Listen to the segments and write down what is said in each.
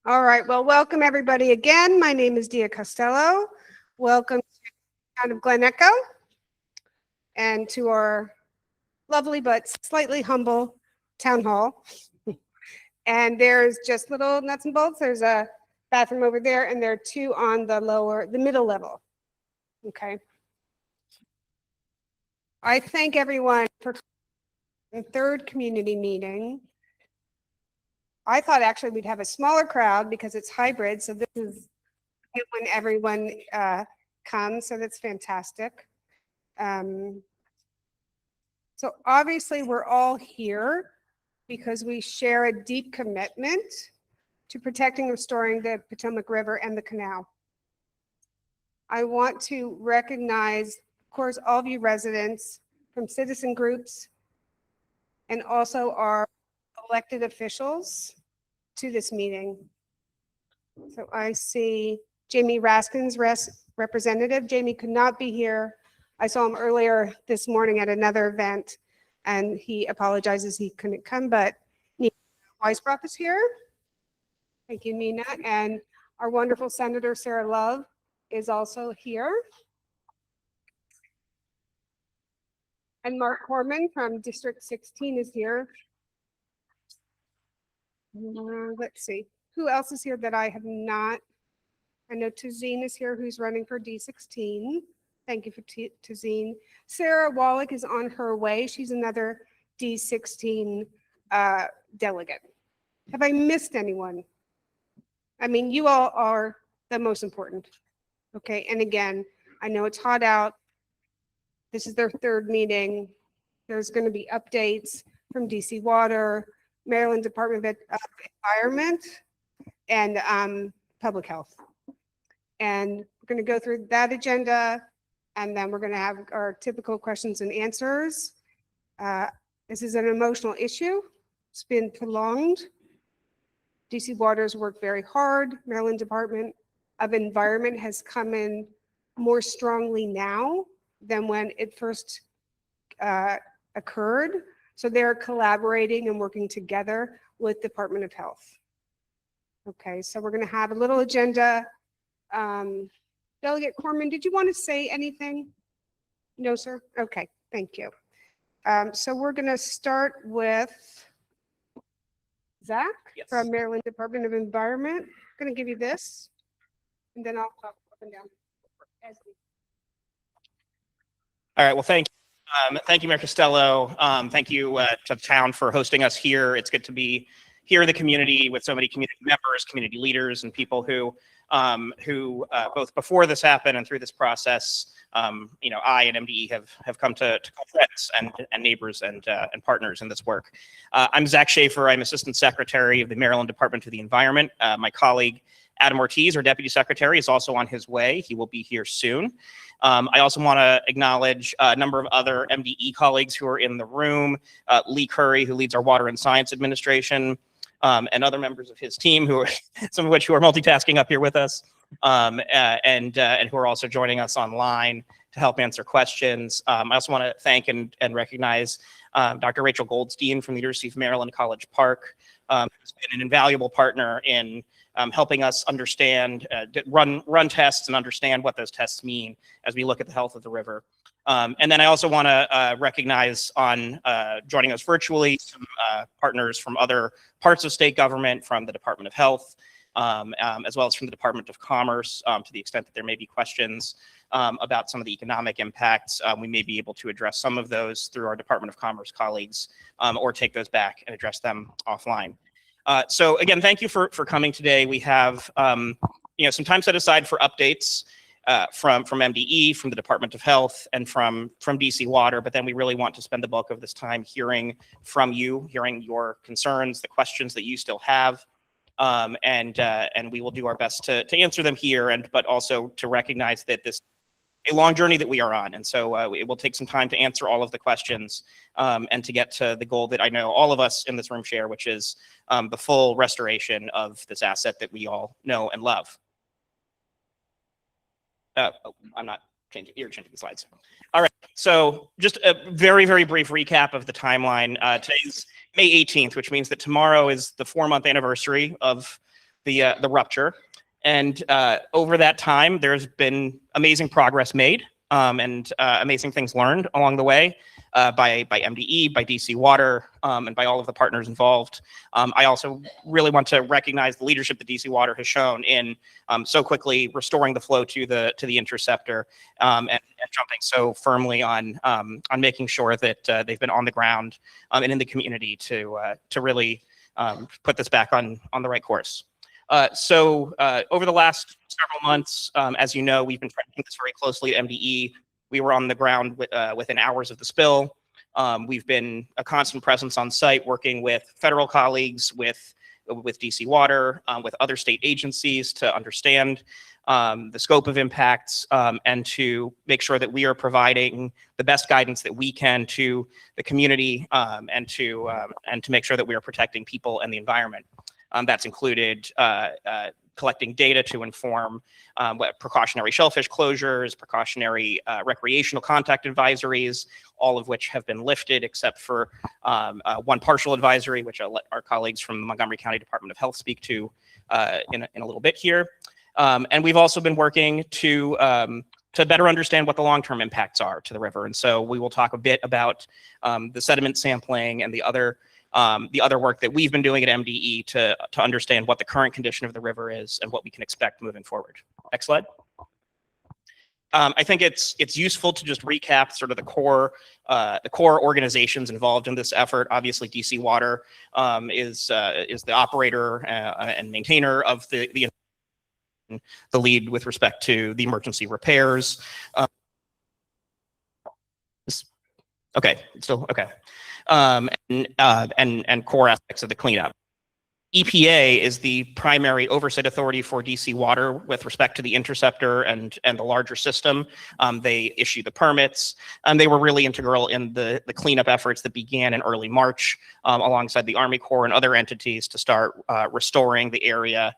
All right, well, welcome everybody again. My name is Dia Costello. Welcome to the town of Glen Echo and to our lovely but slightly humble town hall. And there's just little nuts and bolts. There's a bathroom over there, and there are two on the middle level. Okay. I thank everyone for the third community meeting. I thought actually we'd have a smaller crowd because it's hybrid, so this is when everyone comes, so that's fantastic. So obviously we're all here because we share a deep commitment to protecting and restoring the Potomac River and the canal. I want to recognize, of course, all of you residents from citizen groups and also our elected officials to this meeting. So I see Jamie Raskin's representative. Jamie could not be here. I saw him earlier this morning at another event, and he apologizes he couldn't come, but Nina Weisbrock is here. Thank you, Nina. And our wonderful Senator Sarah Love is also here. And Mark Corman from District 16 is here. Let's see, who else is here that I have not? I know Tazeen is here, who's running for D16. Thank you for Tazeen. Sarah Wallach is on her way. She's another D16 delegate. Have I missed anyone? I mean, you all are the most important. Okay, and again, I know it's hot out. This is their third meeting. There's going to be updates from DC Water, Maryland Department of Environment, and Public Health. And we're going to go through that agenda, and then we're going to have our typical questions and answers. This is an emotional issue. It's been prolonged. DC Water's worked very hard. Maryland Department of Environment has come in more strongly now than when it first occurred. So they're collaborating and working together with Department of Health. Okay, so we're going to have a little agenda. Delegate Corman, did you want to say anything? No, sir? Okay, thank you. So we're going to start with Zach from Maryland Department of Environment. I'm going to give you this, and then I'll talk up and down. All right, well, thank you. Thank you, Mayor Costello. Thank you to the town for hosting us here. It's good to be here in the community with so many community members, community leaders, and people who both before this happened and through this process, I and MDE have come to call friends and neighbors and partners in this work. I'm Zach Schaefer. I'm Assistant Secretary of the Maryland Department of the Environment. My colleague, Adam Ortiz, our Deputy Secretary, is also on his way. He will be here soon. I also want to acknowledge a number of other MDE colleagues who are in the room. Lee Curry, who leads our Water and Science Administration, and other members of his team, who are some of which who are multitasking up here with us, and who are also joining us online to help answer questions. I also want to thank and recognize Dr. Rachel Goldstein from the University of Maryland College Park, who's been an invaluable partner in helping us understand, run tests and understand what those tests mean as we look at the health of the river. And then I also want to recognize on joining us virtually some partners from other parts of state government, from the Department of Health, as well as from the Department of Commerce, to the extent that there may be questions about some of the economic impacts. We may be able to address some of those through our Department of Commerce colleagues, or take those back and address them offline. So again, thank you for coming today. We have some time set aside for updates from MDE, from the Department of Health, and from DC Water, but then we really want to spend the bulk of this time hearing from you, hearing your concerns, the questions that you still have, and we will do our best to answer them here, but also to recognize that this is a long journey that we are on, and so it will take some time to answer all of the questions and to get to the goal that I know all of us in this room share, which is the full restoration of this asset that we all know and love. I'm not changing, you're changing the slides. All right, so just a very, very brief recap of the timeline. Today's May 18th, which means that tomorrow is the 4-month anniversary of the rupture. And over that time, there's been amazing progress made and amazing things learned along the way by MDE, by DC Water, and by all of the partners involved. I also really want to recognize the leadership that DC Water has shown in so quickly restoring the flow to the interceptor and jumping so firmly on making sure that they've been on the ground and in the community to really put this back on the right course. So over the last several months, as you know, we've been tracking this very closely at MDE. We were on the ground within hours of the spill. We've been a constant presence on site, working with federal colleagues, with DC Water, with other state agencies to understand the scope of impacts and to make sure that we are providing the best guidance that we can to the community and to make sure that we are protecting people and the environment. That's included collecting data to inform what precautionary shellfish closures, precautionary recreational contact advisories, all of which have been lifted except for one partial advisory, which I'll let our colleagues from the Montgomery County Department of Health speak to in a little bit here. And we've also been working to better understand what the long-term impacts are to the river. And so we will talk a bit about the sediment sampling and the other work that we've been doing at MDE to understand what the current condition of the river is and what we can expect moving forward. Next slide. I think it's useful to just recap sort of the core organizations involved in this effort. Obviously, DC Water is the operator and maintainer of the lead with respect to the emergency repairs. Okay, still okay. And core aspects of the cleanup. EPA is the primary oversight authority for DC Water with respect to the interceptor and the larger system. They issue the permits, and they were really integral in the cleanup efforts that began in early March alongside the Army Corps and other entities to start restoring the area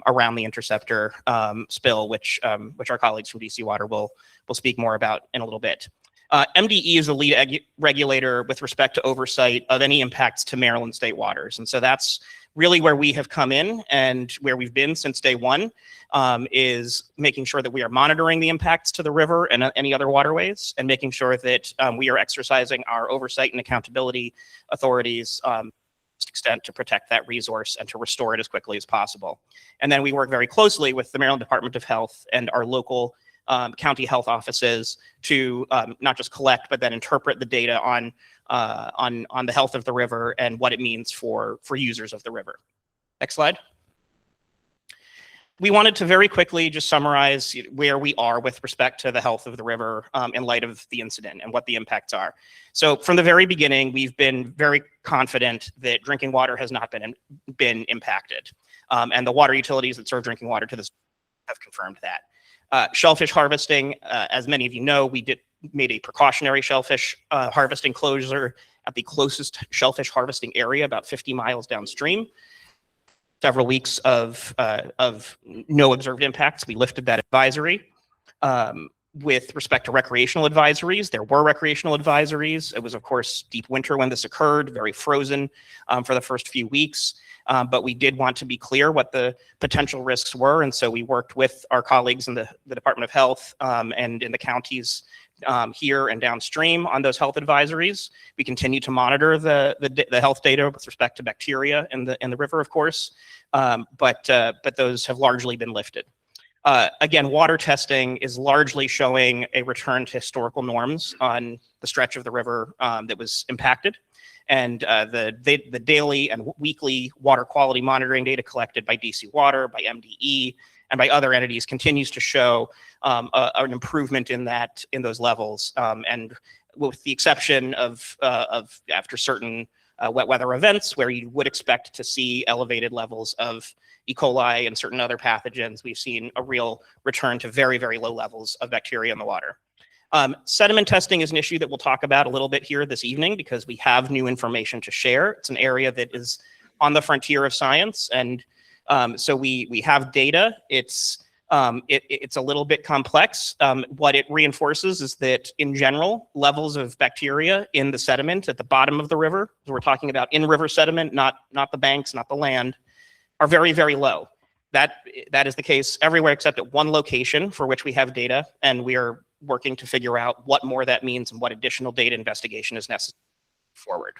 around the interceptor spill, which our colleagues from DC Water will speak more about in a little bit. MDE is the lead regulator with respect to oversight of any impacts to Maryland state waters. And so that's really where we have come in and where we've been since day one, is making sure that we are monitoring the impacts to the river and any other waterways, and making sure that we are exercising our oversight and accountability authorities extent to protect that resource and to restore it as quickly as possible. And then we work very closely with the Maryland Department of Health and our local county health offices to not just collect, but then interpret the data on the health of the river and what it means for users of the river. Next slide. We wanted to very quickly just summarize where we are with respect to the health of the river in light of the incident and what the impacts are. So from the very beginning, we've been very confident that drinking water has not been impacted. And the water utilities that serve drinking water to this have confirmed that. Shellfish harvesting, as many of you know, we made a precautionary shellfish harvesting closure at the closest shellfish harvesting area, about 50 miles downstream. Several weeks of no observed impacts, we lifted that advisory. With respect to recreational advisories, there were recreational advisories. It was, of course, deep winter when this occurred, very frozen for the first few weeks. But we did want to be clear what the potential risks were. And so we worked with our colleagues in the Department of Health and in the counties here and downstream on those health advisories. We continue to monitor the health data with respect to bacteria in the river, of course, but those have largely been lifted. Again, water testing is largely showing a return to historical norms on the stretch of the river that was impacted. And the daily and weekly water quality monitoring data collected by DC Water, by MDE, and by other entities continues to show an improvement in those levels. And with the exception of after certain wet weather events where you would expect to see elevated levels of E. coli and certain other pathogens, we've seen a real return to very, very low levels of bacteria in the water. Sediment testing is an issue that we'll talk about a little bit here this evening because we have new information to share. It's an area that is on the frontier of science, and so we have data. It's a little bit complex. What it reinforces is that in general, levels of bacteria in the sediment at the bottom of the river, we're talking about in-river sediment, not the banks, not the land, are very, very low. That is the case everywhere except at one location for which we have data, and we are working to figure out what more that means and what additional data investigation is necessary forward.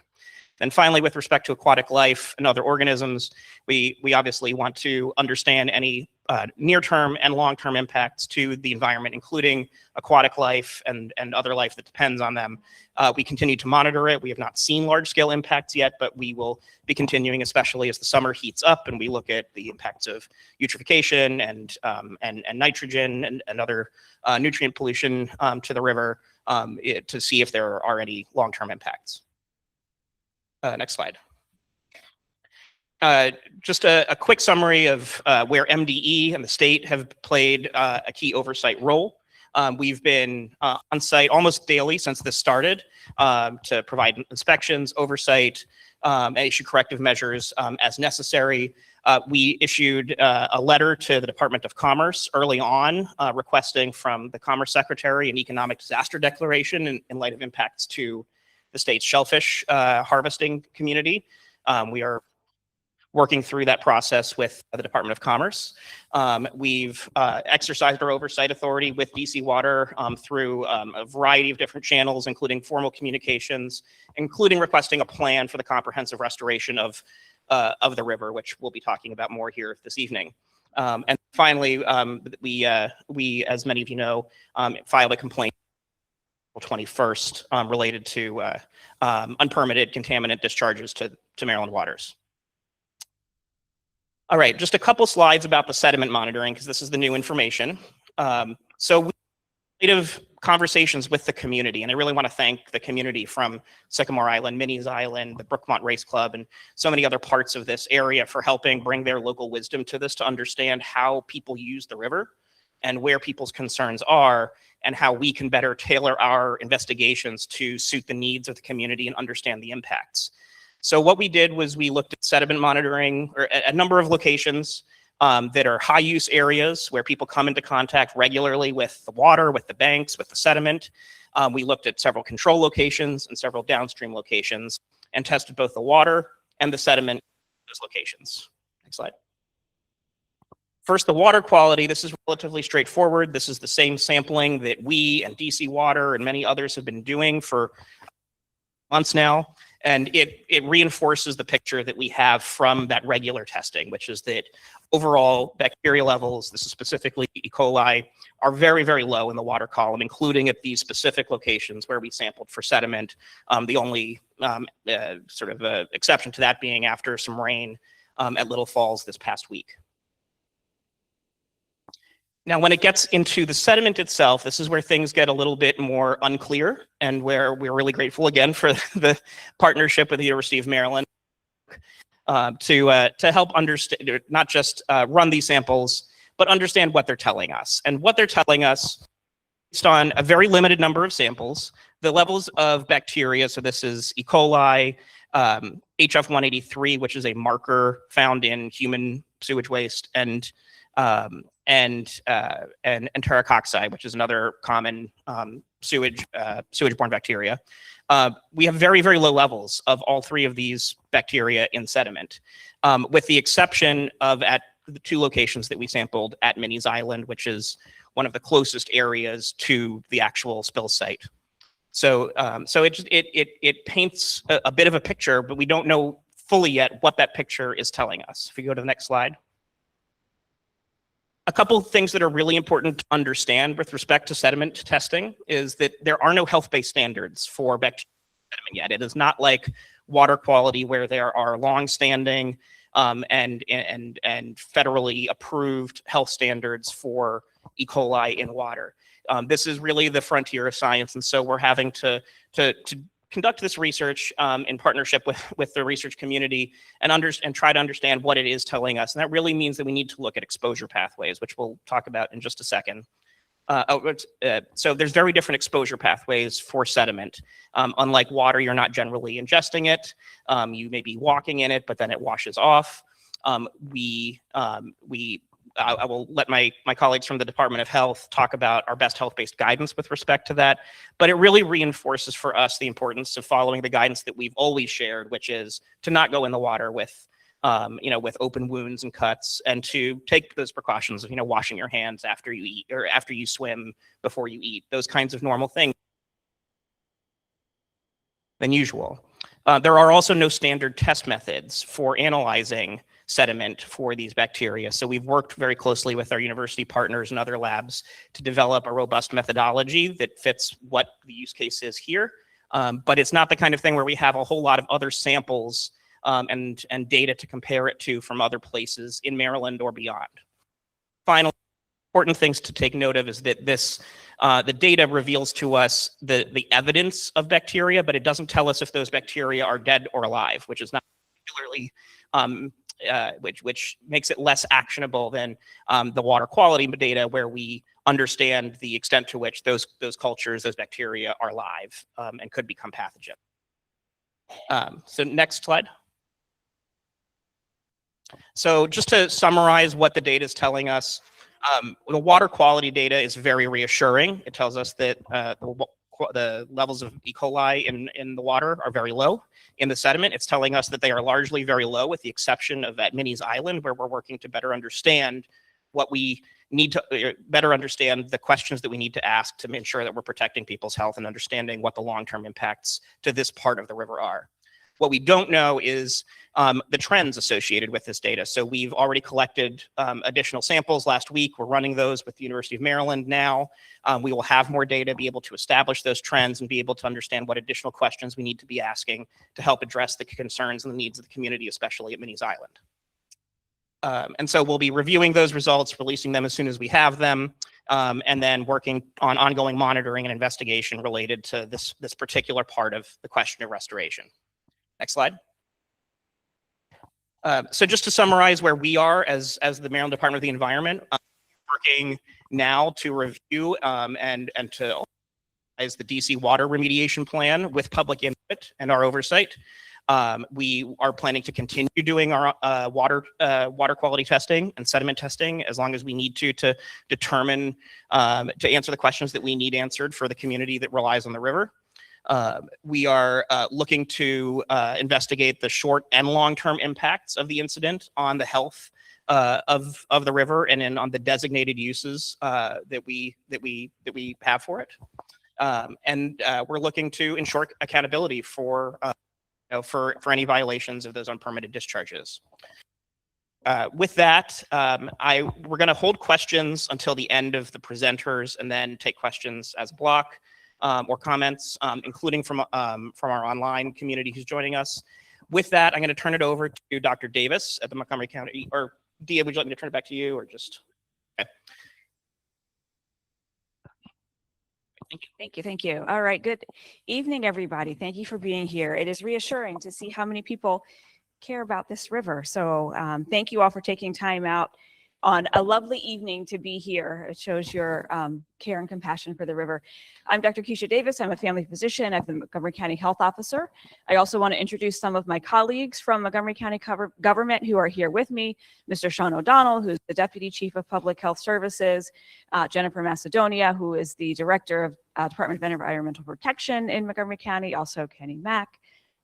And finally, with respect to aquatic life and other organisms, we obviously want to understand any near-term and long-term impacts to the environment, including aquatic life and other life that depends on them. We continue to monitor it. We have not seen large-scale impacts yet, but we will be continuing, especially as the summer heats up and we look at the impacts of eutrophication and nitrogen and other nutrient pollution to the river to see if there are any long-term impacts. Next slide. Just a quick summary of where MDE and the state have played a key oversight role. We've been on site almost daily since this started to provide inspections, oversight, and issue corrective measures as necessary. We issued a letter to the Department of Commerce early on requesting from the Commerce Secretary an economic disaster declaration in light of impacts to the state's shellfish harvesting community. We are working through that process with the Department of Commerce. We've exercised our oversight authority with DC Water through a variety of different channels, including formal communications, including requesting a plan for the comprehensive restoration of the river, which we'll be talking about more here this evening. And finally, we, as many of you know, filed a complaint on April 21st related to unpermitted contaminant discharges to Maryland waters. All right, just a couple slides about the sediment monitoring, because this is the new information. So we had conversations with the community, and I really want to thank the community from Sycamore Island, Minnie's Island, the Brookmont Race Club, and so many other parts of this area for helping bring their local wisdom to this to understand how people use the river and where people's concerns are and how we can better tailor our investigations to suit the needs of the community and understand the impacts. So what we did was we looked at sediment monitoring or a number of locations that are high use areas where people come into contact regularly with the water, with the banks, with the sediment. We looked at several control locations and several downstream locations and tested both the water and the sediment in those locations. Next slide. First, the water quality. This is relatively straightforward. This is the same sampling that we and DC Water and many others have been doing for months now. And it reinforces the picture that we have from that regular testing, which is that overall bacteria levels, this is specifically E. coli, are very, very low in the water column, including at these specific locations where we sampled for sediment. The only exception to that being after some rain at Little Falls this past week. Now, when it gets into the sediment itself, this is where things get a little bit more unclear and where we're really grateful again for the partnership with the University of Maryland to help understand, not just run these samples, but understand what they're telling us. And what they're telling us, based on a very limited number of samples, the levels of bacteria, so this is E. coli, HF183, which is a marker found in human sewage waste, and enterococci, which is another common sewage-borne bacteria. We have very, very low levels of all three of these bacteria in sediment, with the exception of at the two locations that we sampled at Minnie's Island, which is one of the closest areas to the actual spill site. So, it paints a bit of a picture, but we don't know fully yet what that picture is telling us. If we go to the next slide. A couple of things that are really important to understand with respect to sediment testing is that there are no health-based standards for bacteria sediment yet. It is not like water quality where there are long-standing and federally approved health standards for E. coli in water. This is really the frontier of science, and so we're having to conduct this research in partnership with the research community and try to understand what it is telling us. And that really means that we need to look at exposure pathways, which we'll talk about in just a second. So there's very different exposure pathways for sediment. Unlike water, you're not generally ingesting it. You may be walking in it, but then it washes off. I will let my colleagues from the Department of Health talk about our best health-based guidance with respect to that, but it really reinforces for us the importance of following the guidance that we've always shared, which is to not go in the water with with open wounds and cuts, and to take those precautions of, washing your hands after you eat or after you swim, before you eat, those kinds of normal things than usual. There are also no standard test methods for analyzing sediment for these bacteria. So we've worked very closely with our university partners and other labs to develop a robust methodology that fits what the use case is here. But it's not the kind of thing where we have a whole lot of other samples and data to compare it to from other places in Maryland or beyond. Final important things to take note of is that the data reveals to us the evidence of bacteria, but it doesn't tell us if those bacteria are dead or alive, which is not particularly which makes it less actionable than the water quality data, where we understand the extent to which those cultures, those bacteria, are live and could become pathogen. So next slide. So just to summarize what the data is telling us, the water quality data is very reassuring. It tells us that the levels of E. coli in the water are very low. In the sediment, it's telling us that they are largely very low, with the exception of at Minnie's Island, where we're working to better understand what we need to better understand the questions that we need to ask to ensure that we're protecting people's health and understanding what the long-term impacts to this part of the river are. What we don't know is the trends associated with this data. So we've already collected additional samples last week. We're running those with the University of Maryland now. We will have more data, be able to establish those trends, and be able to understand what additional questions we need to be asking to help address the concerns and the needs of the community, especially at Minnie's Island. And so we'll be reviewing those results, releasing them as soon as we have them, and then working on ongoing monitoring and investigation related to this particular part of the question of restoration. Next slide. So just to summarize where we are as the Maryland Department of the Environment, working now to review and to as the DC water remediation plan with public input and our oversight. We are planning to continue doing our water quality testing and sediment testing as long as we need to determine, to answer the questions that we need answered for the community that relies on the river. We are looking to investigate the short and long-term impacts of the incident on the health of the river and on the designated uses that we have for it. And we're looking to ensure accountability for any violations of those unpermitted discharges. With that, we're going to hold questions until the end of the presenters, and then take questions as a block. Or comments, including from our online community who's joining us. With that, I'm going to turn it over to Dr. Davis at the Montgomery County, or Dia, would you like me to turn it back to you, or just? Okay. Thank you. All right, good evening, everybody. Thank you for being here. It is reassuring to see how many people care about this river. So thank you all for taking time out on a lovely evening to be here. It shows your care and compassion for the river. I'm Dr. Keisha Davis. I'm a family physician. I'm the Montgomery County Health Officer. I also want to introduce some of my colleagues from Montgomery County government who are here with me. Mr. Sean O'Donnell, who's the Deputy Chief of Public Health Services. Jennifer Macedonia, who is the Director of Department of Environmental Protection in Montgomery County. Also Kenny Mack.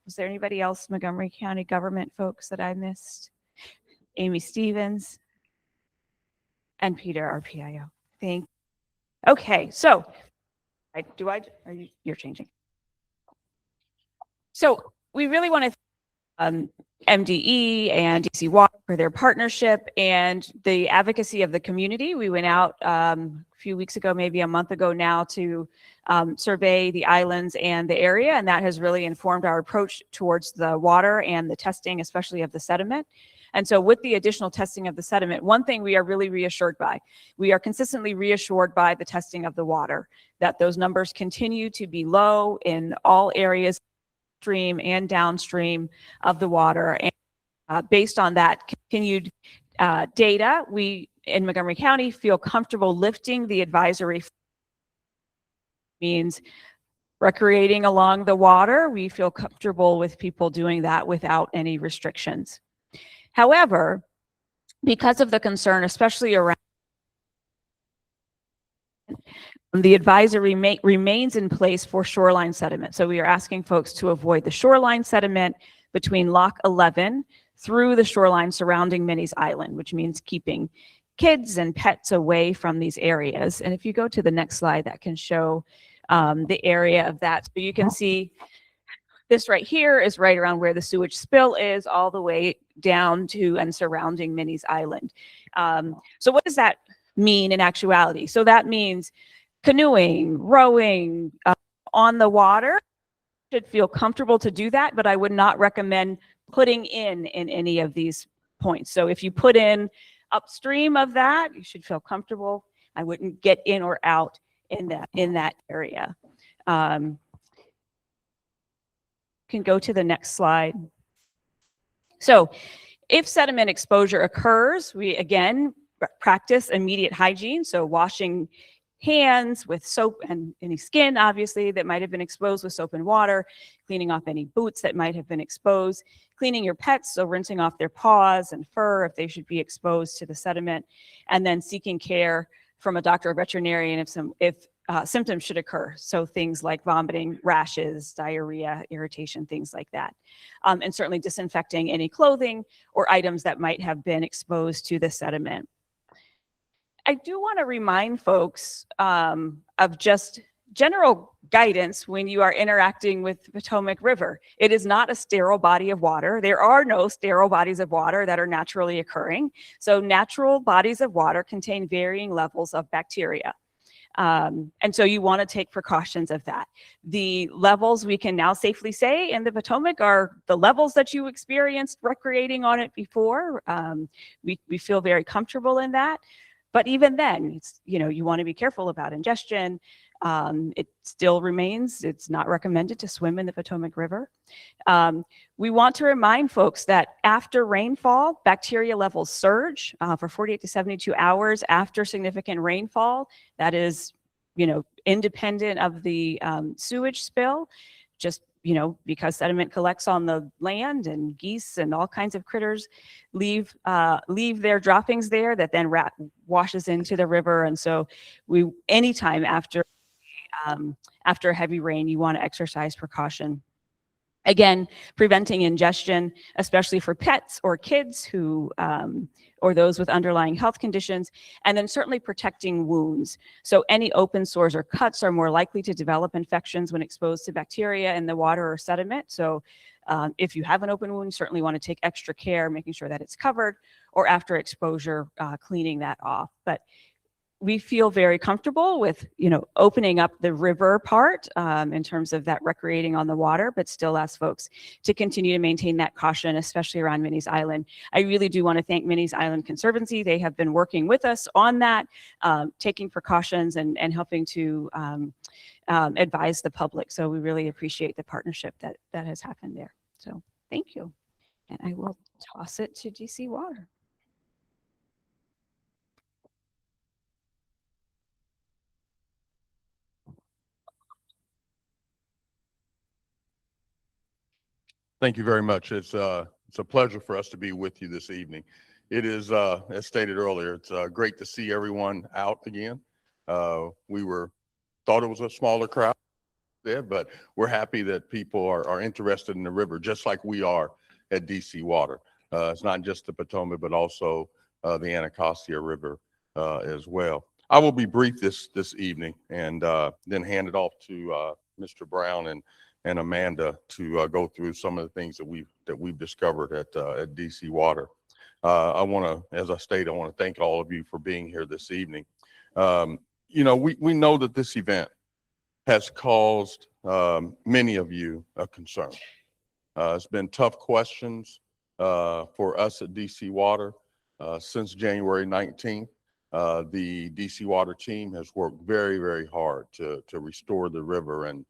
Was there anybody else Montgomery County government folks that I missed? Amy Stevens. And Peter, our PIO. Thank you. Okay, so you're changing. So we really want to MDE and DC Water for their partnership and the advocacy of the community. We went out a few weeks ago, maybe a month ago now, to survey the islands and the area, and that has really informed our approach towards the water and the testing, especially of the sediment. And so with the additional testing of the sediment, one thing we are really reassured by, we are consistently reassured by the testing of the water, that those numbers continue to be low in all areas, upstream and downstream of the water. And based on that continued data, we in Montgomery County feel comfortable lifting the advisory. Means recreating along the water. We feel comfortable with people doing that without any restrictions. However, because of the concern, especially around the advisory remains in place for shoreline sediment. So we are asking folks to avoid the shoreline sediment between Lock 11 through the shoreline surrounding Minnie's Island, which means keeping kids and pets away from these areas. And if you go to the next slide, that can show the area of that. So you can see this right here is right around where the sewage spill is, all the way down to and surrounding Minnie's Island. So what does that mean in actuality? So that means canoeing, rowing, on the water. Should feel comfortable to do that, but I would not recommend putting in any of these points. So if you put in upstream of that, you should feel comfortable. I wouldn't get in or out in that area. Can go to the next slide. So if sediment exposure occurs, we again practice immediate hygiene. So washing hands with soap and any skin, obviously, that might have been exposed with soap and water, cleaning off any boots that might have been exposed, cleaning your pets, so rinsing off their paws and fur if they should be exposed to the sediment, and then seeking care from a doctor or veterinarian if symptoms should occur. So things like vomiting, rashes, diarrhea, irritation, things like that. And certainly disinfecting any clothing or items that might have been exposed to the sediment. I do want to remind folks of just general guidance when you are interacting with the Potomac River. It is not a sterile body of water. There are no sterile bodies of water that are naturally occurring. So natural bodies of water contain varying levels of bacteria. And so you want to take precautions of that. The levels we can now safely say in the Potomac are the levels that you experienced recreating on it before. We feel very comfortable in that. But even then, it's, you want to be careful about ingestion. It still remains, it's not recommended to swim in the Potomac River. We want to remind folks that after rainfall, bacteria levels surge for 48 to 72 hours after significant rainfall. That is, independent of the sewage spill, just because sediment collects on the land and geese and all kinds of critters leave their droppings there that then washes into the river. And so anytime after heavy rain, you want to exercise precaution. Again, preventing ingestion, especially for pets or kids who, or those with underlying health conditions, and then certainly protecting wounds. So any open sores or cuts are more likely to develop infections when exposed to bacteria in the water or sediment. So if you have an open wound, certainly want to take extra care, making sure that it's covered, or after exposure, cleaning that off. But we feel very comfortable with, opening up the river part in terms of that recreating on the water, but still ask folks to continue to maintain that caution, especially around Minnie's Island. I really do want to thank Minnie's Island Conservancy. They have been working with us on that, taking precautions and helping to advise the public. So we really appreciate the partnership that has happened there. So thank you. And I will toss it to DC Water. Thank you very much. It's a pleasure for us to be with you this evening. It is, as stated earlier, it's great to see everyone out again. We thought it was a smaller crowd there, but we're happy that people are interested in the river, just like we are at DC Water. It's not just the Potomac, but also the Anacostia River as well. I will be brief this evening and then hand it off to Mr. Brown and Amanda to go through some of the things that we've discovered at DC Water. I want to, as I stated, I want to thank all of you for being here this evening. We know that this event has caused many of you a concern. It's been tough questions for us at DC Water since January 19th. The DC Water team has worked very, very hard to restore the river and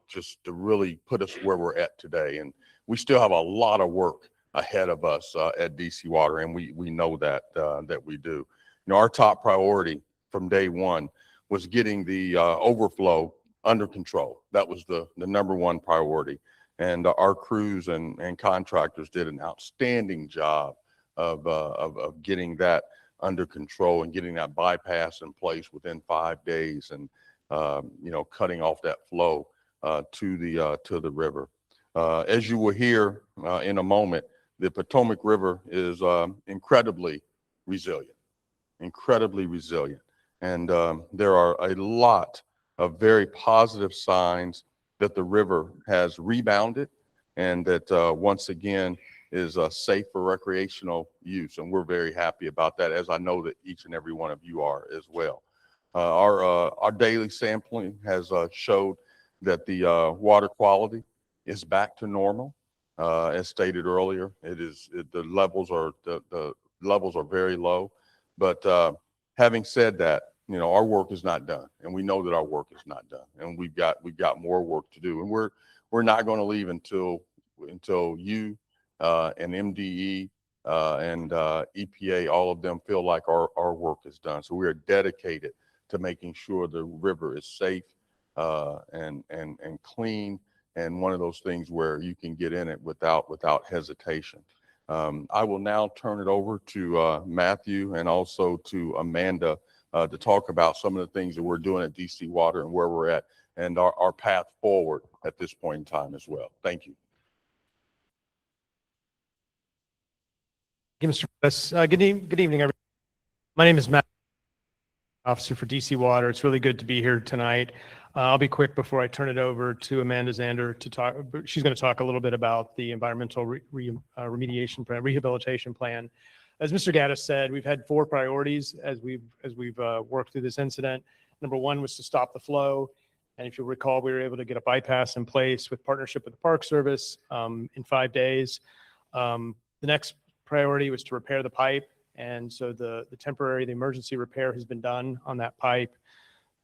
just to really put us where we're at today. And we still have a lot of work ahead of us at DC Water, and we know that we do. Our top priority from day one was getting the overflow under control. That was the number one priority. And our crews and contractors did an outstanding job of getting that under control and getting that bypass in place within 5 days and cutting off that flow to the river. As you will hear in a moment, the Potomac River is incredibly resilient. And there are a lot of very positive signs that the river has rebounded and that once again is safe for recreational use. And we're very happy about that, as I know that each and every one of you are as well. Our daily sampling has showed that the water quality is back to normal. As stated earlier, the levels are very low. But having said that, you know, our work is not done, and we know that our work is not done, and we've got more work to do, and we're not going to leave until you and MDE and EPA, all of them feel like our work is done. So we are dedicated to making sure the river is safe and clean, and one of those things where you can get in it without hesitation. I will now turn it over to Matthew and also to Amanda to talk about some of the things that we're doing at DC Water and where we're at and our path forward at this point in time as well. Thank you. Thank you, Mr. Press. Good evening, everyone. My name is Matt, officer for DC Water. It's really good to be here tonight. I'll be quick before I turn it over to Amanda Zander to talk. She's going to talk a little bit about the environmental remediation plan, rehabilitation plan. As Mr. Gaddis said, we've had 4 priorities as we've worked through this incident. Number 1 was to stop the flow. And if you'll recall, we were able to get a bypass in place with partnership with the Park Service in 5 days. The next priority was to repair the pipe. And so the emergency repair has been done on that pipe.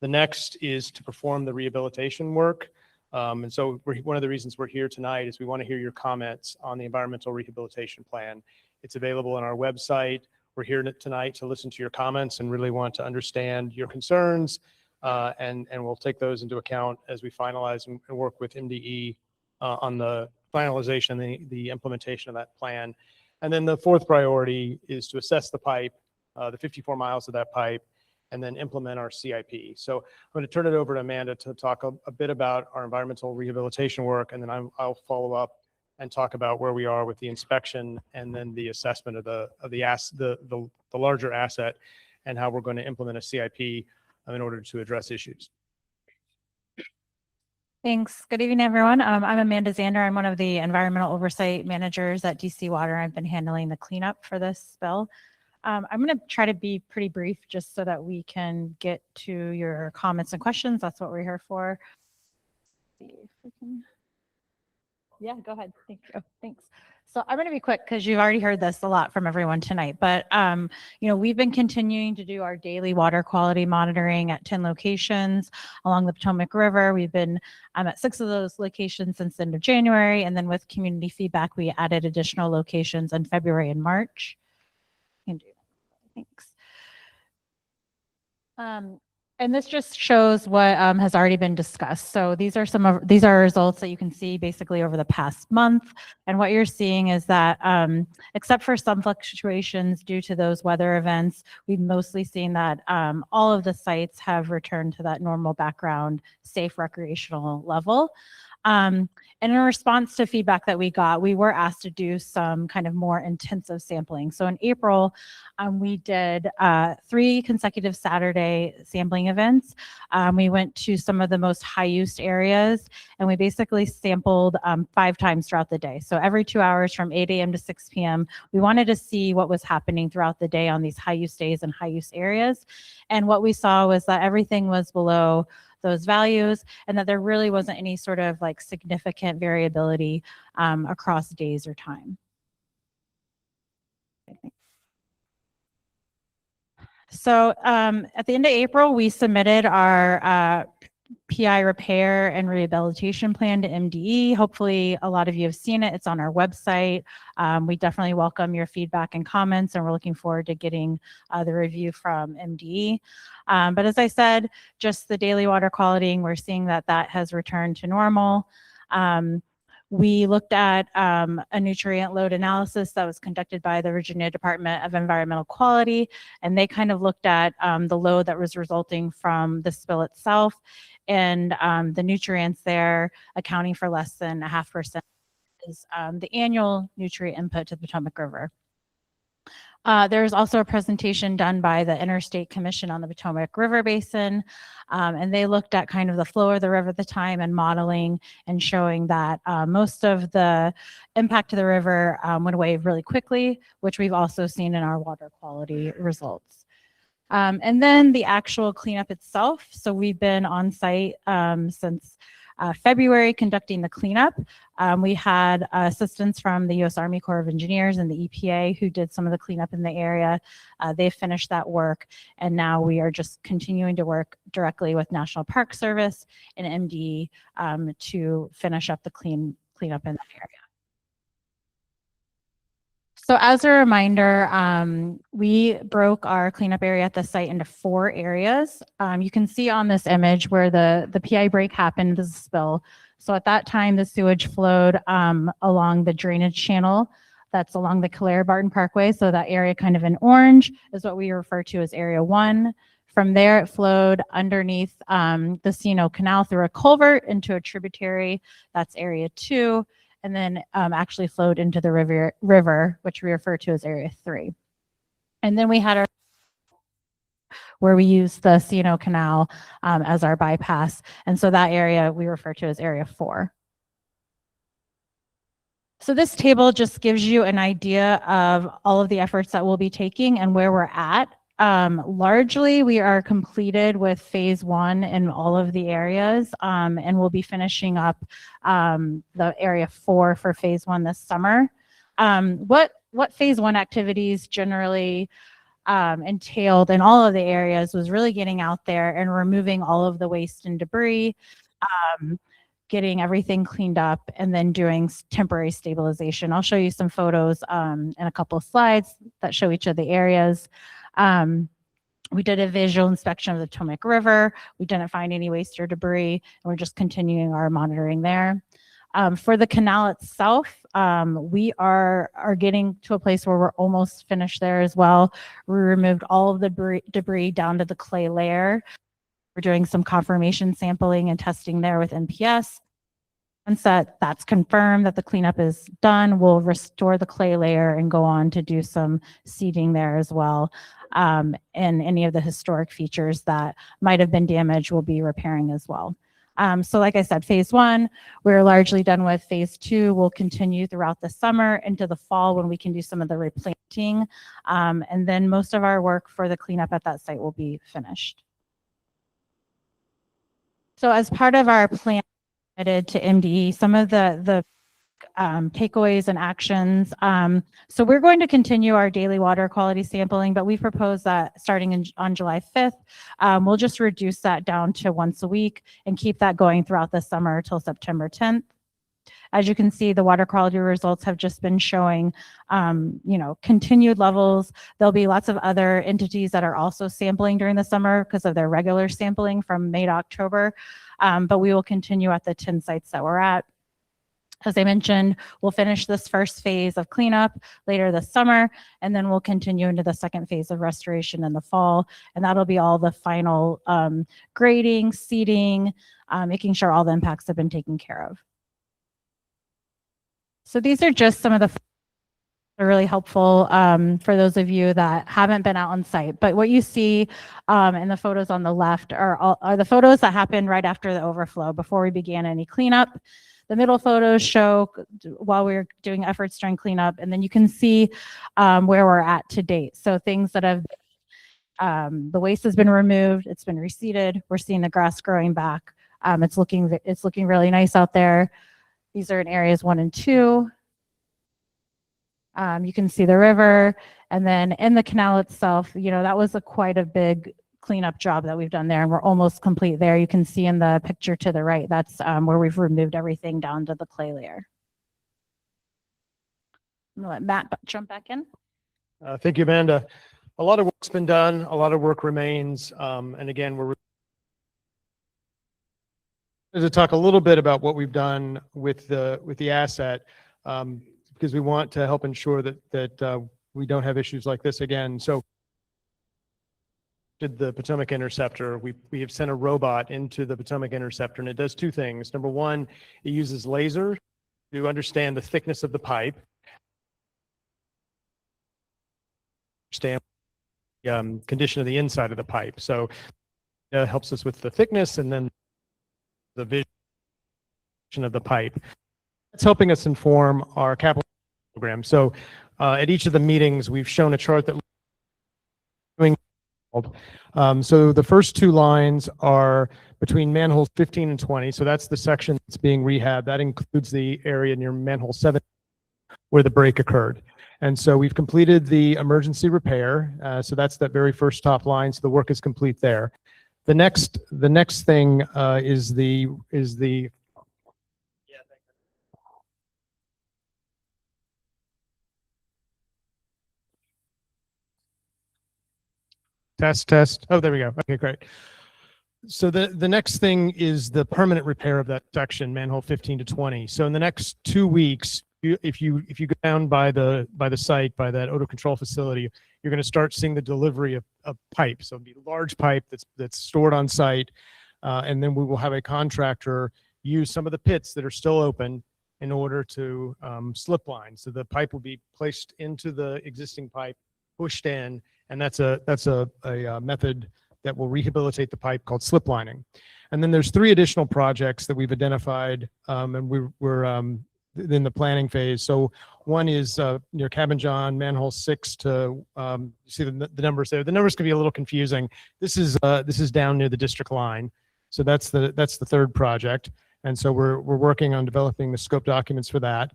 The next is to perform the rehabilitation work. And so one of the reasons we're here tonight is we want to hear your comments on the environmental rehabilitation plan. It's available on our website. We're here tonight to listen to your comments and really want to understand your concerns. And we'll take those into account as we finalize and work with MDE on the finalization and the implementation of that plan. And then the 4th priority is to assess the pipe, the 54 miles of that pipe, and then implement our CIP. So I'm going to turn it over to Amanda to talk a bit about our environmental rehabilitation work, and then I'll follow up and talk about where we are with the inspection and then the assessment of the larger asset and how we're going to implement a CIP in order to address issues. Thanks. Good evening, everyone. I'm Amanda Zander. I'm one of the environmental oversight managers at DC Water. I've been handling the cleanup for this spill. I'm going to try to be pretty brief just so that we can get to your comments and questions. That's what we're here for. Let's see if we can. Yeah, go ahead. Thank you. Thanks. So I'm going to be quick because you've already heard this a lot from everyone tonight. But, you know, we've been continuing to do our daily water quality monitoring at 10 locations along the Potomac River. We've been at 6 of those locations since the end of January. And then with community feedback, we added additional locations in February and March. You can do that. Thanks. And this just shows what has already been discussed. So these are results that you can see basically over the past month. And what you're seeing is that except for some fluctuations due to those weather events, we've mostly seen that all of the sites have returned to that normal background, safe recreational level. And in response to feedback that we got, we were asked to do some kind of more intensive sampling. So in April, we did 3 consecutive Saturday sampling events. We went to some of the most high-use areas, and we basically sampled 5 times throughout the day. So every 2 hours from 8 a.m. to 6 p.m., we wanted to see what was happening throughout the day on these high-use days and high-use areas. And what we saw was that everything was below those values and that there really wasn't any sort of like significant variability across days or time. So at the end of April, we submitted our PI repair and rehabilitation plan to MDE. Hopefully a lot of you have seen it. It's on our website. We definitely welcome your feedback and comments, and we're looking forward to getting the review from MDE. But as I said, just the daily water quality, we're seeing that that has returned to normal. We looked at a nutrient load analysis that was conducted by the Virginia Department of Environmental Quality, and they kind of looked at the load that was resulting from the spill itself, and the nutrients there accounting for less than 0.5% is the annual nutrient input to the Potomac River. There's also a presentation done by the Interstate Commission on the Potomac River Basin, and they looked at kind of the flow of the river at the time and modeling and showing that most of the impact to the river went away really quickly, which we've also seen in our water quality results. And then the actual cleanup itself. So we've been on site since February conducting the cleanup. We had assistance from the U.S. Army Corps of Engineers and the EPA who did some of the cleanup in the area. They finished that work, and now we are just continuing to work directly with National Park Service and MDE to finish up the cleanup in that area. So as a reminder, we broke our cleanup area at the site into 4 areas. You can see on this image where the PI break happened, the spill. So at that time, the sewage flowed along the drainage channel that's along the Clear Parkway. So that area kind of in orange is what we refer to as Area 1. From there, it flowed underneath the C&O Canal through a culvert into a tributary. That's Area 2. And then actually flowed into the river, which we refer to as Area 3. And then we had our where we used the C&O Canal as our bypass. And so that area we refer to as Area 4. So this table just gives you an idea of all of the efforts that we'll be taking and where we're at. Largely, we are completed with phase 1 in all of the areas, and we'll be finishing up the Area 4 for phase 1 this summer. What phase 1 activities generally entailed in all of the areas was really getting out there and removing all of the waste and debris, getting everything cleaned up, and then doing temporary stabilization. I'll show you some photos in a couple of slides that show each of the areas. We did a visual inspection of the Potomac River. We didn't find any waste or debris, and we're just continuing our monitoring there. For the canal itself, we are getting to a place where we're almost finished there as well. We removed all of the debris down to the clay layer. We're doing some confirmation sampling and testing there with NPS. Once that's confirmed that the cleanup is done, we'll restore the clay layer and go on to do some seeding there as well. And any of the historic features that might have been damaged we'll be repairing as well. So like I said, phase 1, we're largely done with. Phase 2 will continue throughout the summer into the fall when we can do some of the replanting. And then most of our work for the cleanup at that site will be finished. So as part of our plan committed to MDE, some of the takeaways and actions. So we're going to continue our daily water quality sampling, but we propose that starting on July 5th, we'll just reduce that down to once a week and keep that going throughout the summer till September 10th. As you can see, the water quality results have just been showing, continued levels. There'll be lots of other entities that are also sampling during the summer because of their regular sampling from May to October. But we will continue at the 10 sites that we're at. As I mentioned, we'll finish this first phase of cleanup later this summer, and then we'll continue into the second phase of restoration in the fall. And that'll be all the final grading, seeding, making sure all the impacts have been taken care of. So these are just some of the are really helpful for those of you that haven't been out on site. But what you see in the photos on the left are the photos that happened right after the overflow, before we began any cleanup. The middle photos show while we were doing efforts during cleanup, and then you can see where we're at to date. So things that have, the waste has been removed, it's been reseeded, we're seeing the grass growing back. It's looking really nice out there. These are in areas 1 and 2. You can see the river, and then in the canal itself, that was quite a big cleanup job that we've done there, and we're almost complete there. You can see in the picture to the right, that's where we've removed everything down to the clay layer. I'm gonna let Matt jump back in. Thank you, Amanda. A lot of work's been done. A lot of work remains. And again, we're to talk a little bit about what we've done with the asset, because we want to help ensure that we don't have issues like this again. So did the Potomac Interceptor. We have sent a robot into the Potomac Interceptor, and it does 2 things. Number 1, it uses laser to understand the thickness of the pipe, understand the condition of the inside of the pipe. So it helps us with the thickness and then the vision of the pipe. It's helping us inform our capital program. So at each of the meetings, we've shown a chart that so the first two lines are between manholes 15 and 20. So that's the section that's being rehabbed. That includes the area near manhole 7 where the break occurred. And so we've completed the emergency repair. So that's that very first top line. So the work is complete there. The next thing is the test. Oh, there we go. Okay, great. So the next thing is the permanent repair of that section, manhole 15 to 20. So in the next 2 weeks, if you go down by the site, by that odor control facility, you're going to start seeing the delivery of pipe. So it'll be a large pipe that's stored on site, and then we will have a contractor use some of the pits that are still open in order to slip line. So the pipe will be placed into the existing pipe, pushed in, and that's a method that will rehabilitate the pipe called slip lining. And then there's 3 additional projects that we've identified, and we're in the planning phase. So one is near Cabin John, manhole 6 to see the numbers there. The numbers can be a little confusing. This is down near the district line. So that's the 3rd project. And so we're working on developing the scope documents for that.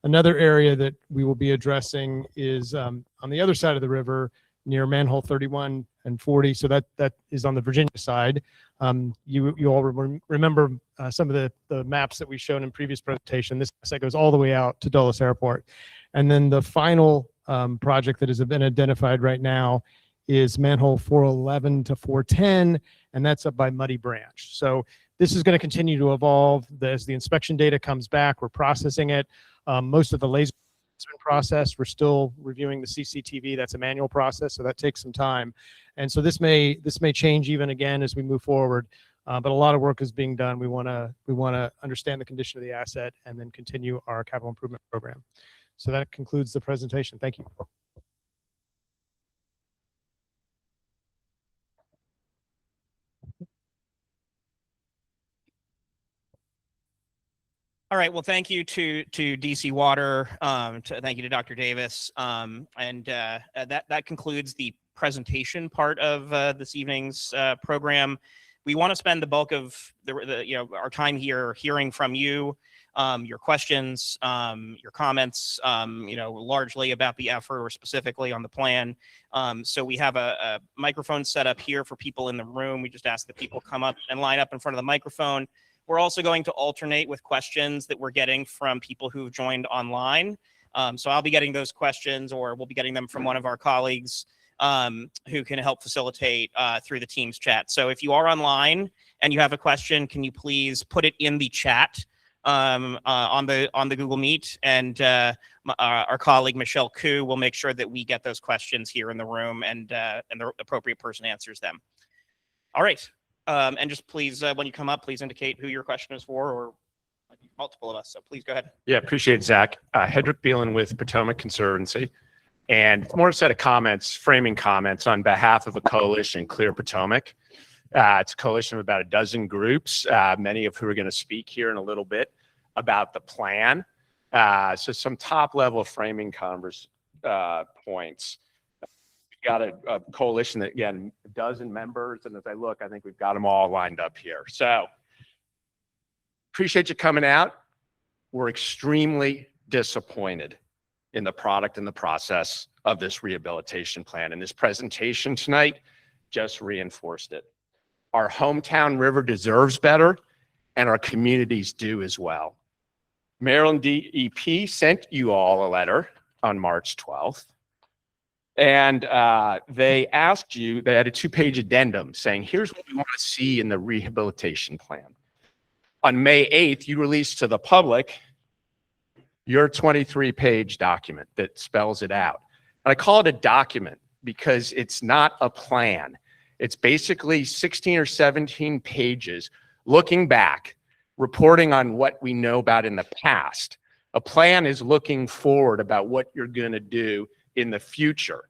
Another area that we will be addressing is on the other side of the river near manhole 31 and 40. So that is on the Virginia side. You all remember some of the maps that we've shown in previous presentation. This site goes all the way out to Dulles Airport. And then the final project that has been identified right now is manhole 411 to 410, and that's up by Muddy Branch. So this is going to continue to evolve as the inspection data comes back. We're processing it. Most of the laser process, we're still reviewing the CCTV. That's a manual process, so that takes some time. And so this may change even again as we move forward. But a lot of work is being done. We want to understand the condition of the asset and then continue our capital improvement program. So that concludes the presentation. Thank you. All right. Well, thank you to DC Water. Thank you to Dr. Davis. And that concludes the presentation part of this evening's program. We want to spend the bulk of our time here hearing from you, your questions, your comments, largely about the effort or specifically on the plan. So we have a microphone set up here for people in the room. We just ask that people come up and line up in front of the microphone. We're also going to alternate with questions that we're getting from people who've joined online. So I'll be getting those questions, or we'll be getting them from one of our colleagues who can help facilitate through the Teams chat. So if you are online and you have a question, can you please put it in the chat on the Google Meet, and our colleague Michelle Koo will make sure that we get those questions here in the room, and the appropriate person answers them. All right. And just please, when you come up, please indicate who your question is for, or multiple of us. So please go ahead. Yeah, appreciate it, Zach. Hedrick Beelan with Potomac Conservancy. And more set of comments, framing comments on behalf of a coalition, Clear Potomac. It's a coalition of about a dozen groups, many of who are going to speak here in a little bit about the plan. So some top level framing points. We've got a coalition that, again, a dozen members. And as I look, I think we've got them all lined up here. So appreciate you coming out. We're extremely disappointed in the product and the process of this rehabilitation plan. And this presentation tonight just reinforced it. Our hometown river deserves better, and our communities do as well. Maryland DEP sent you all a letter on March 12th. And they asked you, they had a 2-page addendum saying, here's what we want to see in the rehabilitation plan. On May 8th, you released to the public your 23-page document that spells it out. And I call it a document because it's not a plan. It's basically 16 or 17 pages looking back, reporting on what we know about in the past, A plan is looking forward about what you're going to do in the future.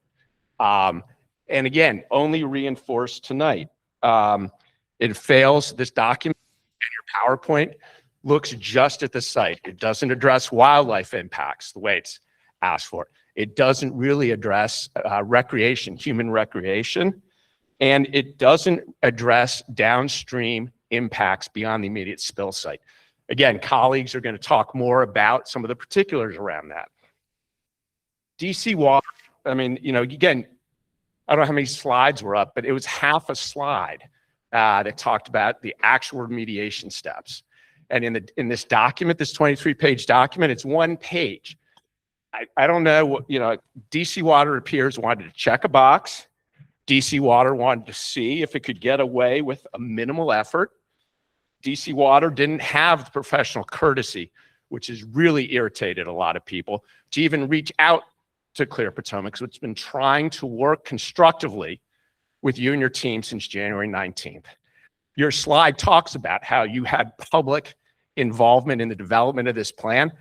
And again, only reinforced tonight. It fails. This document and your PowerPoint looks just at the site. It doesn't address wildlife impacts the way it's asked for. It doesn't really address recreation, human recreation, and it doesn't address downstream impacts beyond the immediate spill site. Again, colleagues are going to talk more about some of the particulars around that. DC water, I mean, you know, again, I don't know how many slides were up, but it was half a slide that talked about the actual remediation steps. And in this document, this 23-page document, it's one page. I don't know what, you know, DC Water appears wanted to check a box. DC Water wanted to see if it could get away with a minimal effort. DC Water didn't have the professional courtesy, which has really irritated a lot of people, to even reach out to Clear Potomac, which has been trying to work constructively with you and your team since January 19th. Your slide talks about how you had public involvement in the development of this plan.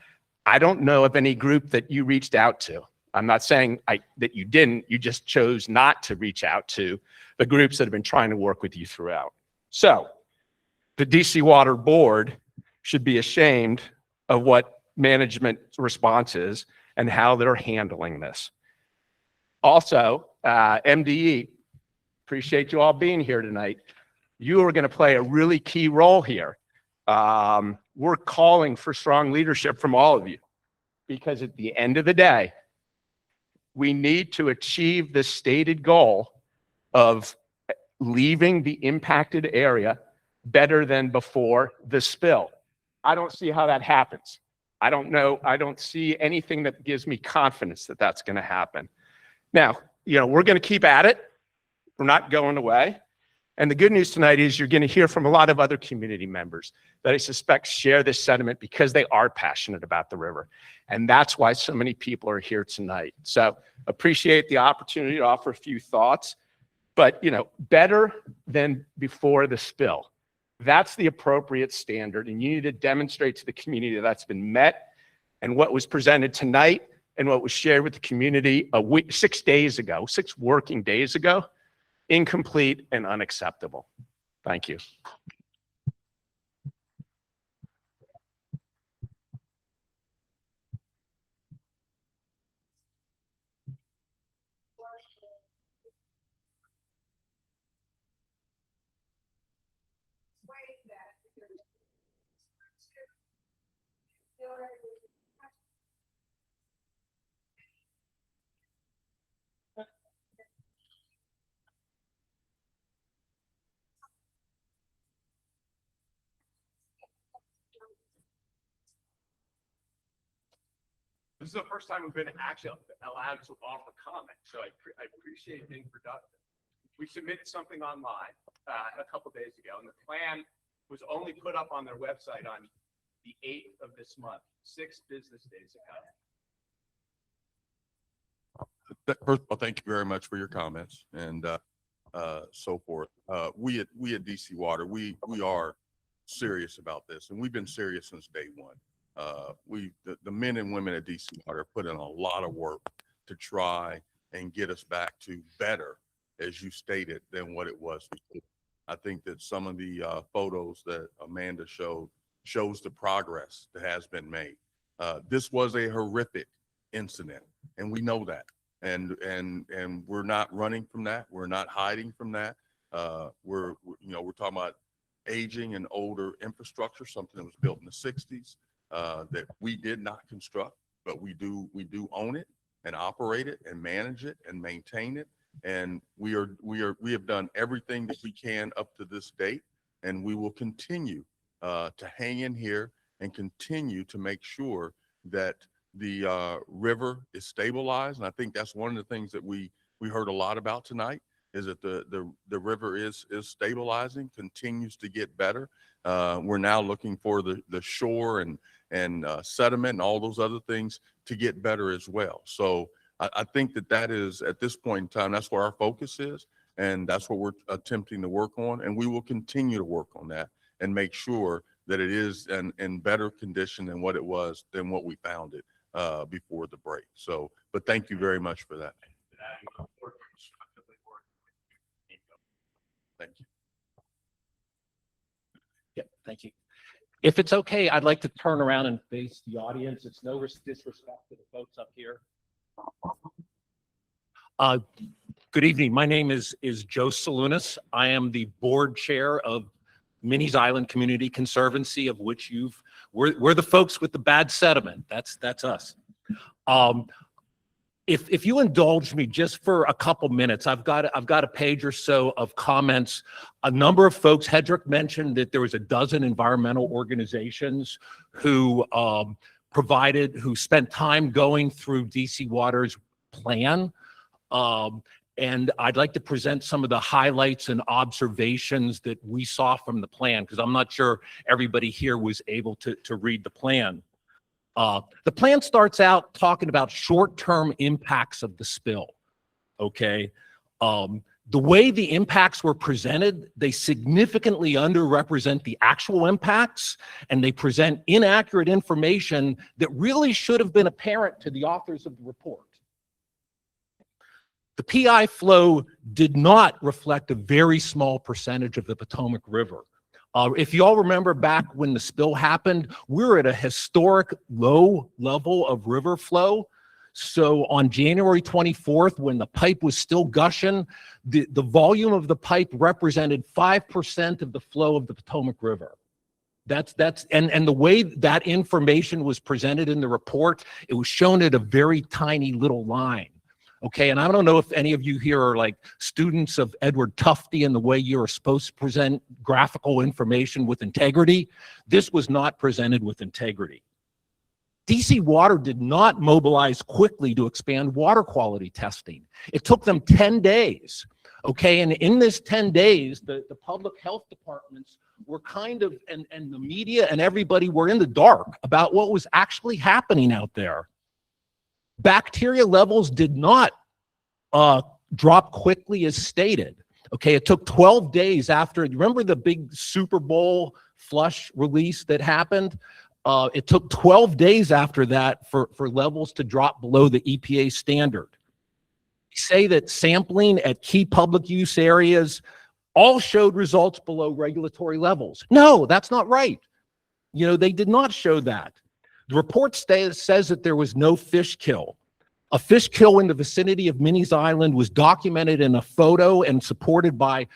I don't know of any group that you reached out to. I'm not saying that you didn't, you just chose not to reach out to the groups that have been trying to work with you throughout. So the DC Water Board should be ashamed of what management's response is and how they're handling this. Also, MDE, appreciate you all being here tonight. You are going to play a really key role here. We're calling for strong leadership from all of you, because at the end of the day, we need to achieve the stated goal of leaving the impacted area better than before the spill. I don't see how that happens. I don't know. I don't see anything that gives me confidence that that's going to happen. Now, you know, we're going to keep at it. We're not going away. And the good news tonight is you're going to hear from a lot of other community members that I suspect share this sentiment because they are passionate about the river. And that's why so many people are here tonight. So appreciate the opportunity to offer a few thoughts, but you know, better than before the spill. That's the appropriate standard. And you need to demonstrate to the community that that's been met. And what was presented tonight and what was shared with the community 6 days ago, 6 working days ago, incomplete and unacceptable. Thank you. This is the first time we've been actually allowed to offer comment, so I appreciate being productive. We submitted something online a couple days ago, and the plan was only put up on their website on the 8th of this month, 6 business days ago. First of all, thank you very much for your comments and so forth. We at DC Water, we are serious about this, and we've been serious since day one. The men and women at DC Water put in a lot of work to try and get us back to better, as you stated, than what it was before. I think that some of the photos that Amanda showed shows the progress that has been made. This was a horrific incident, and we know that. And we're not running from that. We're not hiding from that. We're talking about aging and older infrastructure, something that was built in the 60s. That we did not construct, but we do own it and operate it and manage it and maintain it. And we have done everything that we can up to this date, and we will continue to hang in here and continue to make sure that the river is stabilized. And I think that's one of the things that we heard a lot about tonight, is that the river is stabilizing, continues to get better. We're now looking for the shore and sediment and all those other things to get better as well. So I think that is, at this point in time, that's where our focus is, and that's what we're attempting to work on. And we will continue to work on that and make sure that it is in better condition than what we found it before the break. So, but thank you very much for that. Thank you. Yeah, thank you. If it's okay, I'd like to turn around and face the audience. It's no disrespect to the folks up here. Good evening. My name is Joe Salunas. I am the board chair of Minnie's Island Community Conservancy, of which we're the folks with the bad sediment. That's us. If you indulge me just for a couple minutes, I've got a page or so of comments. A number of folks, Hedrick mentioned that there was a dozen environmental organizations who spent time going through DC Water's plan. And I'd like to present some of the highlights and observations that we saw from the plan, because I'm not sure everybody here was able to read the plan. The plan starts out talking about short-term impacts of the spill, okay? The way the impacts were presented, they significantly underrepresent the actual impacts, and they present inaccurate information that really should have been apparent to the authors of the report. The PI flow did not reflect a very small percentage of the Potomac River. If you all remember back when the spill happened, we were at a historic low level of river flow. So on January 24th, when the pipe was still gushing, the volume of the pipe represented 5% of the flow of the Potomac River. And the way that information was presented in the report, it was shown at a very tiny little line. Okay, and I don't know if any of you here are like students of Edward Tufte and the way you're supposed to present graphical information with integrity. This was not presented with integrity. DC Water did not mobilize quickly to expand water quality testing. It took them 10 days. Okay, and in this 10 days, the public health departments were kind of, and the media and everybody were in the dark about what was actually happening out there. Bacteria levels did not drop quickly as stated. Okay, it took 12 days after, remember the big Super Bowl flush release that happened? It took 12 days after that for levels to drop below the EPA standard. We say that sampling at key public use areas all showed results below regulatory levels. No, that's not right. You know, they did not show that. The report says that there was no fish kill. A fish kill in the vicinity of Minnie's Island was documented in a photo and supported by,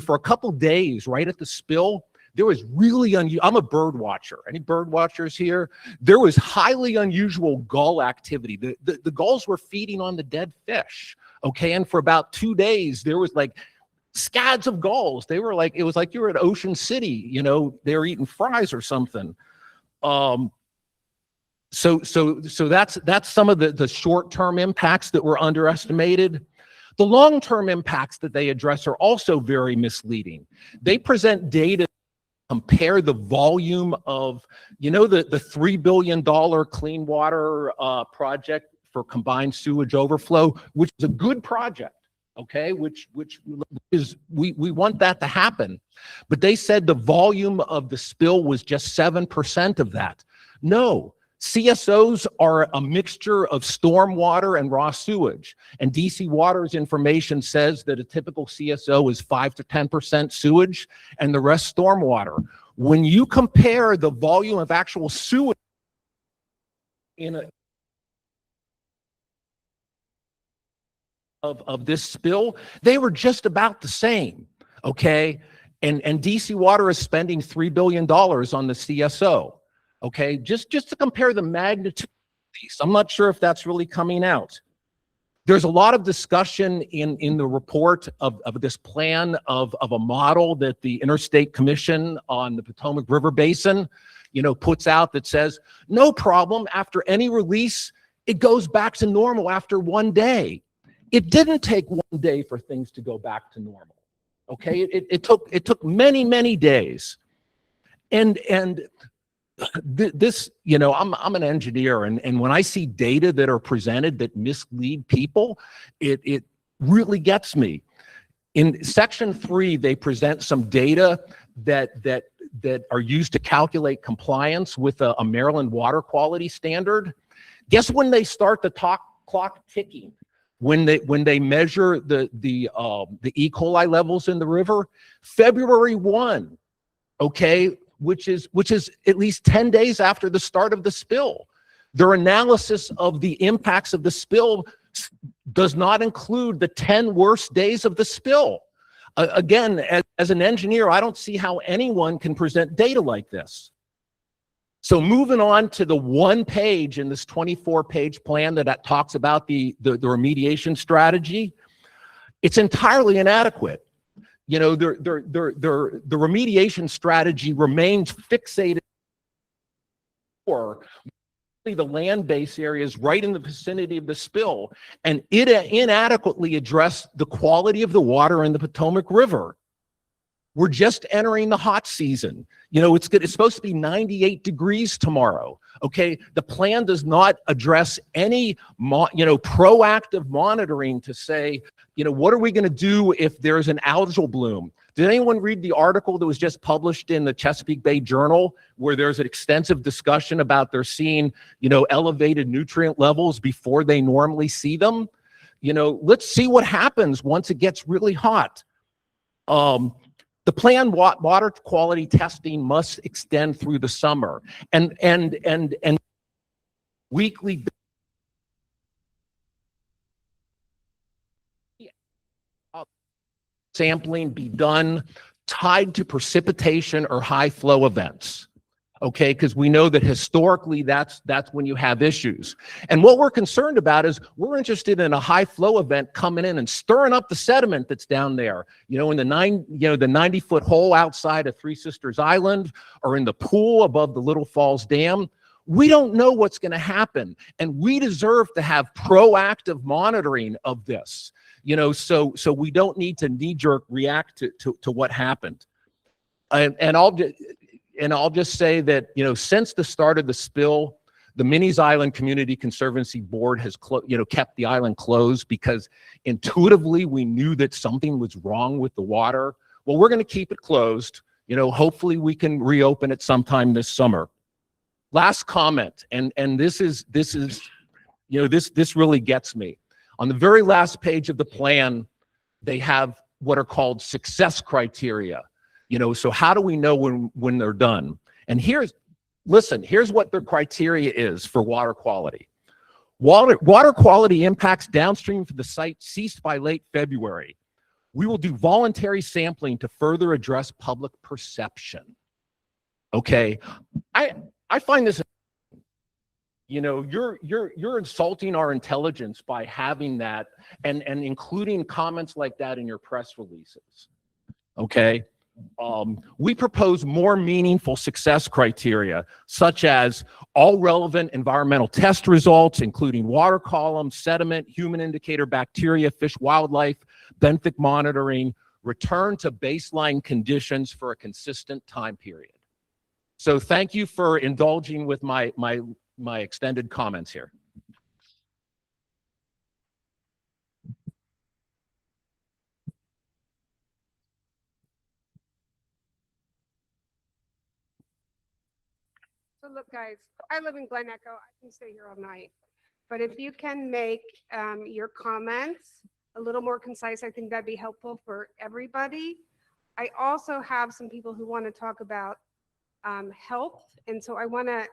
for a couple days right at the spill, there was really unusual. I'm a bird watcher. Any bird watchers here? There was highly unusual gull activity. The gulls were feeding on the dead fish, okay? And for about 2 days, there was like scads of gulls. They were like, it was like you were at Ocean City, they were eating fries or something. So that's some of the short-term impacts that were underestimated. The long-term impacts that they address are also very misleading. They present data to compare the volume of, the $3 billion clean water project for combined sewage overflow, which is a good project, okay, which is, we want that to happen. But they said the volume of the spill was just 7% of that. No. CSOs are a mixture of storm water and raw sewage. And DC Water's information says that a typical CSO is 5 to 10% sewage and the rest storm water. When you compare the volume of actual sewage of this spill, they were just about the same, okay? And DC Water is spending $3 billion on the CSO. Okay, just to compare the magnitude of these. I'm not sure if that's really coming out. There's a lot of discussion in the report of this plan of a model that the Interstate Commission on the Potomac River Basin, puts out that says, no problem, after any release, it goes back to normal after 1 day. It didn't take 1 day for things to go back to normal. Okay, it took many, many days. And this, I'm an engineer, and when I see data that are presented that mislead people, it really gets me. In section 3, they present some data that that are used to calculate compliance with a Maryland water quality standard. Guess when they start the clock ticking? When they measure the E. coli levels in the river? February 1, okay, which is at least 10 days after the start of the spill. Their analysis of the impacts of the spill does not include the 10 worst days of the spill. Again, as an engineer, I don't see how anyone can present data like this. So moving on to the one page in this 24-page plan that talks about the remediation strategy, it's entirely inadequate. You know, the remediation strategy remains fixated for the land base areas right in the vicinity of the spill, and it inadequately addressed the quality of the water in the Potomac River. We're just entering the hot season. You know, it's supposed to be 98 degrees tomorrow. Okay, the plan does not address any proactive monitoring to say, you know, what are we going to do if there's an algal bloom? Did anyone read the article that was just published in the Chesapeake Bay Journal, where there's an extensive discussion about they're seeing, you know, elevated nutrient levels before they normally see them? You know, let's see what happens once it gets really hot. The planned water quality testing must extend through the summer, and weekly sampling be done tied to precipitation or high flow events. Okay, because we know that historically that's when you have issues. And what we're concerned about is we're interested in a high flow event coming in and stirring up the sediment that's down there, you know, in the 90-foot hole outside of Three Sisters Island, or in the pool above the Little Falls Dam. We don't know what's going to happen, and we deserve to have proactive monitoring of this. You know, so we don't need to knee-jerk react to what happened. And I'll just say that, you know, since the start of the spill, the Minnie's Island Community Conservancy Board has kept the island closed because intuitively we knew that something was wrong with the water. Well, we're going to keep it closed. You know, hopefully we can reopen it sometime this summer. Last comment, and this really gets me. On the very last page of the plan, they have what are called success criteria. You know, so how do we know when they're done? And here's what their criteria is for water quality. Water quality impacts downstream from the site ceased by late February. We will do voluntary sampling to further address public perception. Okay, I find this, you know, you're insulting our intelligence by having that and including comments like that in your press releases. Okay. We propose more meaningful success criteria, such as all relevant environmental test results, including water column, sediment, human indicator bacteria, fish, wildlife, benthic monitoring, return to baseline conditions for a consistent time period. So thank you for indulging with my extended comments here. So look, guys, I live in Glen Echo. I can stay here all night. But if you can make your comments a little more concise, I think that'd be helpful for everybody. I also have some people who want to talk about health. And so I want to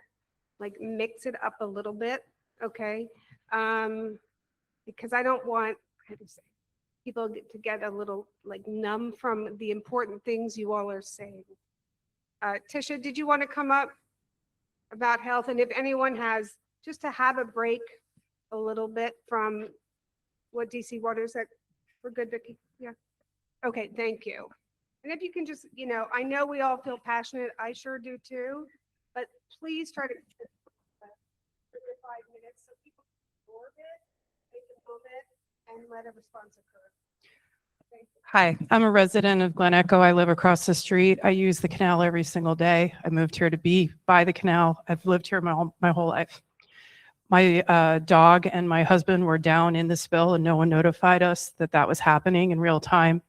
like mix it up a little bit, okay? Because I don't want people to get a little like numb from the important things you all are saying. Tisha, did you want to come up about health? And if anyone has, just to have a break a little bit from what DC Water said, we're good, Vicki? Yeah. Okay, thank you. And if you can just, you know, I know we all feel passionate. I sure do too. But please try to 3 to 5 minutes so people can absorb it, take a moment, and let a response occur. Thank you. Hi, I'm a resident of Glen Echo. I live across the street. I use the canal every single day. I moved here to be by the canal. I've lived here my whole life. My dog and my husband were down in the spill and no one notified us that that was happening in real time.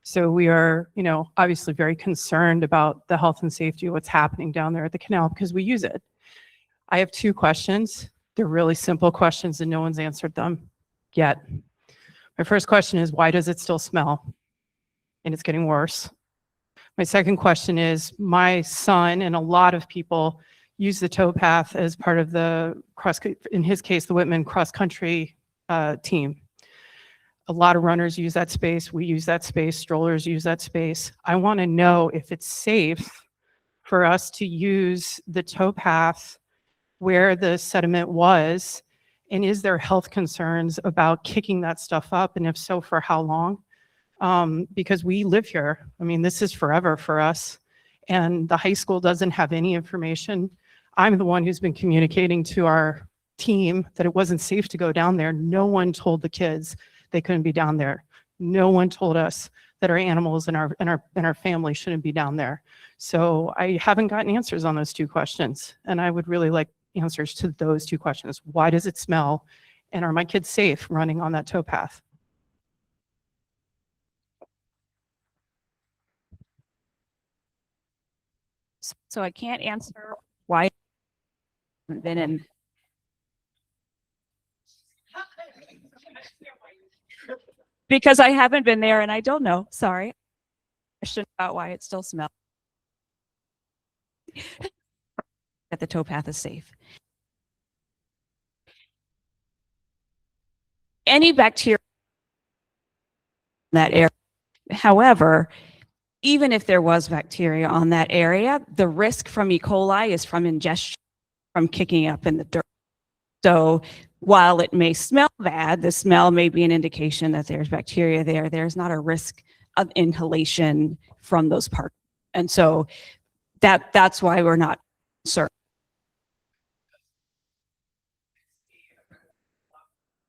So we are, obviously very concerned about the health and safety of what's happening down there at the canal because we use it. I have 2 questions. They're really simple questions and no one's answered them yet. My first question is, why does it still smell? And it's getting worse. My second question is, my son and a lot of people use the towpath as part of the in his case, the Whitman cross-country team. A lot of runners use that space. We use that space. Strollers use that space. I want to know if it's safe for us to use the towpath where the sediment was, and is there health concerns about kicking that stuff up, and if so, for how long? Because we live here. I mean, this is forever for us, and the high school doesn't have any information. I'm the one who's been communicating to our team that it wasn't safe to go down there. No one told the kids they couldn't be down there. No one told us that our animals and our family shouldn't be down there. So I haven't gotten answers on those 2 questions, and I would really like answers to those 2 questions. Why does it smell? And are my kids safe running on that towpath? So I can't answer why I haven't been in. Because I haven't been there and I don't know. Sorry. Question about why it still smells. That the towpath is safe. Any bacteria in that area. However, even if there was bacteria on that area, the risk from E. coli is from ingestion, from kicking up in the dirt. So while it may smell bad, the smell may be an indication that there's bacteria there. There's not a risk of inhalation from those parts. And so that's why we're not concerned.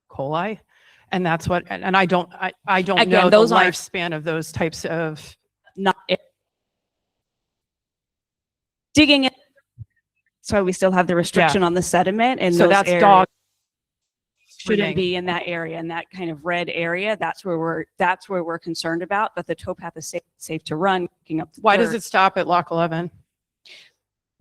Coli. And that's what, and I don't Again, know the those aren't- lifespan of those types of. Not digging in. So we still have the restriction on the sediment, and So those that's areas dog. shouldn't swimming. be in that area, in that kind of red area. That's where we're concerned about. But the towpath is safe to run. Picking up the Why does dirt it stop at Lock 11?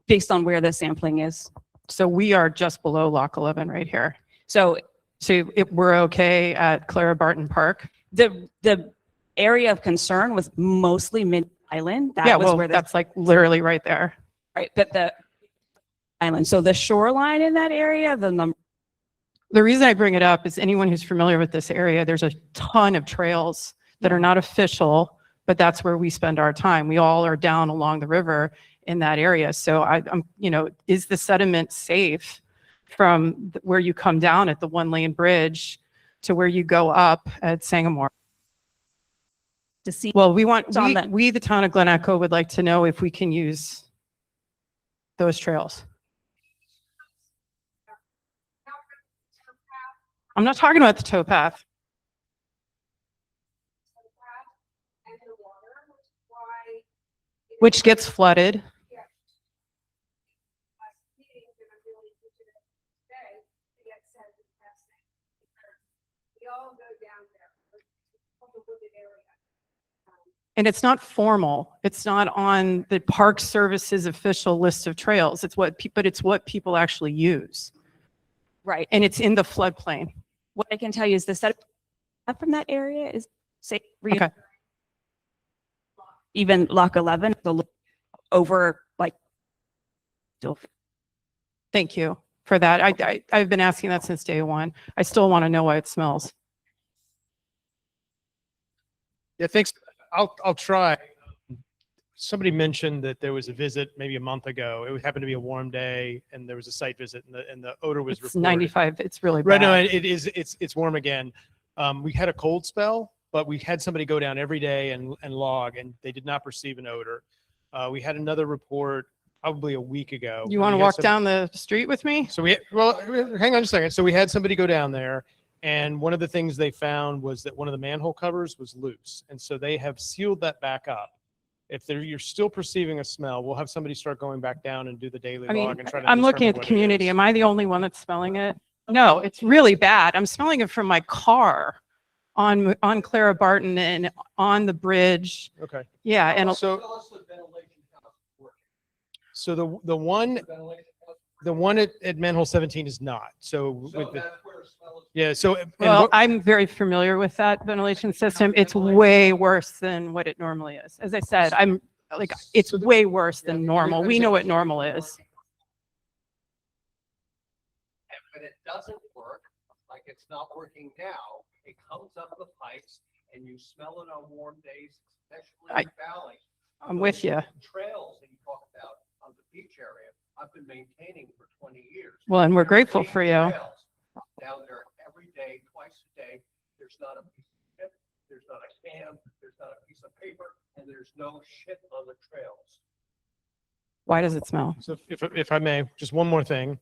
based on where the sampling is? So we are just below Lock 11 right here. So So we're okay at Clara Barton Park? the area of concern was mostly Minnie Island. That Yeah, was well, where the that's like literally right there. right, but the island. So the shoreline in that area, the number. The reason I bring it up is anyone who's familiar with this area, there's a ton of trails that are not official, but that's where we spend our time. We all are down along the river in that area. So I'm, is the sediment safe from where you come down at the 1-lane bridge to where you go up at Sangamore? To see. Well, we, the town of Glen Echo, would like to know if we can use those trails. I'm not talking about the towpath. Which gets flooded. And it's not formal. It's not on the Park Service's official list of trails. But it's what people actually use. Right. And it's in the floodplain. What I can tell you is the sediment from that area is safe. Okay. Even Lock 11, the over like. Thank you for that. I've been asking that since day one. I still want to know why it smells. Yeah, thanks. I'll try. Somebody mentioned that there was a visit maybe a month ago. It happened to be a warm day, and there was a site visit, and the odor was It's reported. 95. It's really Right, bad. no, it is. It's warm again. We had a cold spell, but we had somebody go down every day and log, and they did not perceive an odor. We had another report probably a week ago. You want to We had walk some- down the street with me? So hang on just a second. So we had somebody go down there, and one of the things they found was that one of the manhole covers was loose, and so they have sealed that back up. If you're still perceiving a smell, we'll have somebody start going back down and do the daily I mean, log and try to. I'm looking at the determine what it community. is. Am I the only one that's smelling it? No, it's really bad. I'm smelling it from my car on Clara Barton and on the bridge. Okay. Yeah, and So the one at manhole 17 is not. So with the, yeah, so. and well, what- I'm very familiar with that ventilation system. It's way worse than what it normally is. As I said, I'm like, it's way worse than normal. We know what normal is. And when it doesn't work, like it's not working now, it comes up the pipes and you smell it on warm days, especially in the valley. I'm with you. Trails that you talk about on the beach area, I've been maintaining for 20 years. Well, and we're There are grateful 8 for you. trails down there every day, twice a day. There's not a piece of shit, there's not a can, there's not a piece of paper, and there's no shit on the trails. Why does it smell? So if I may, just one more thing.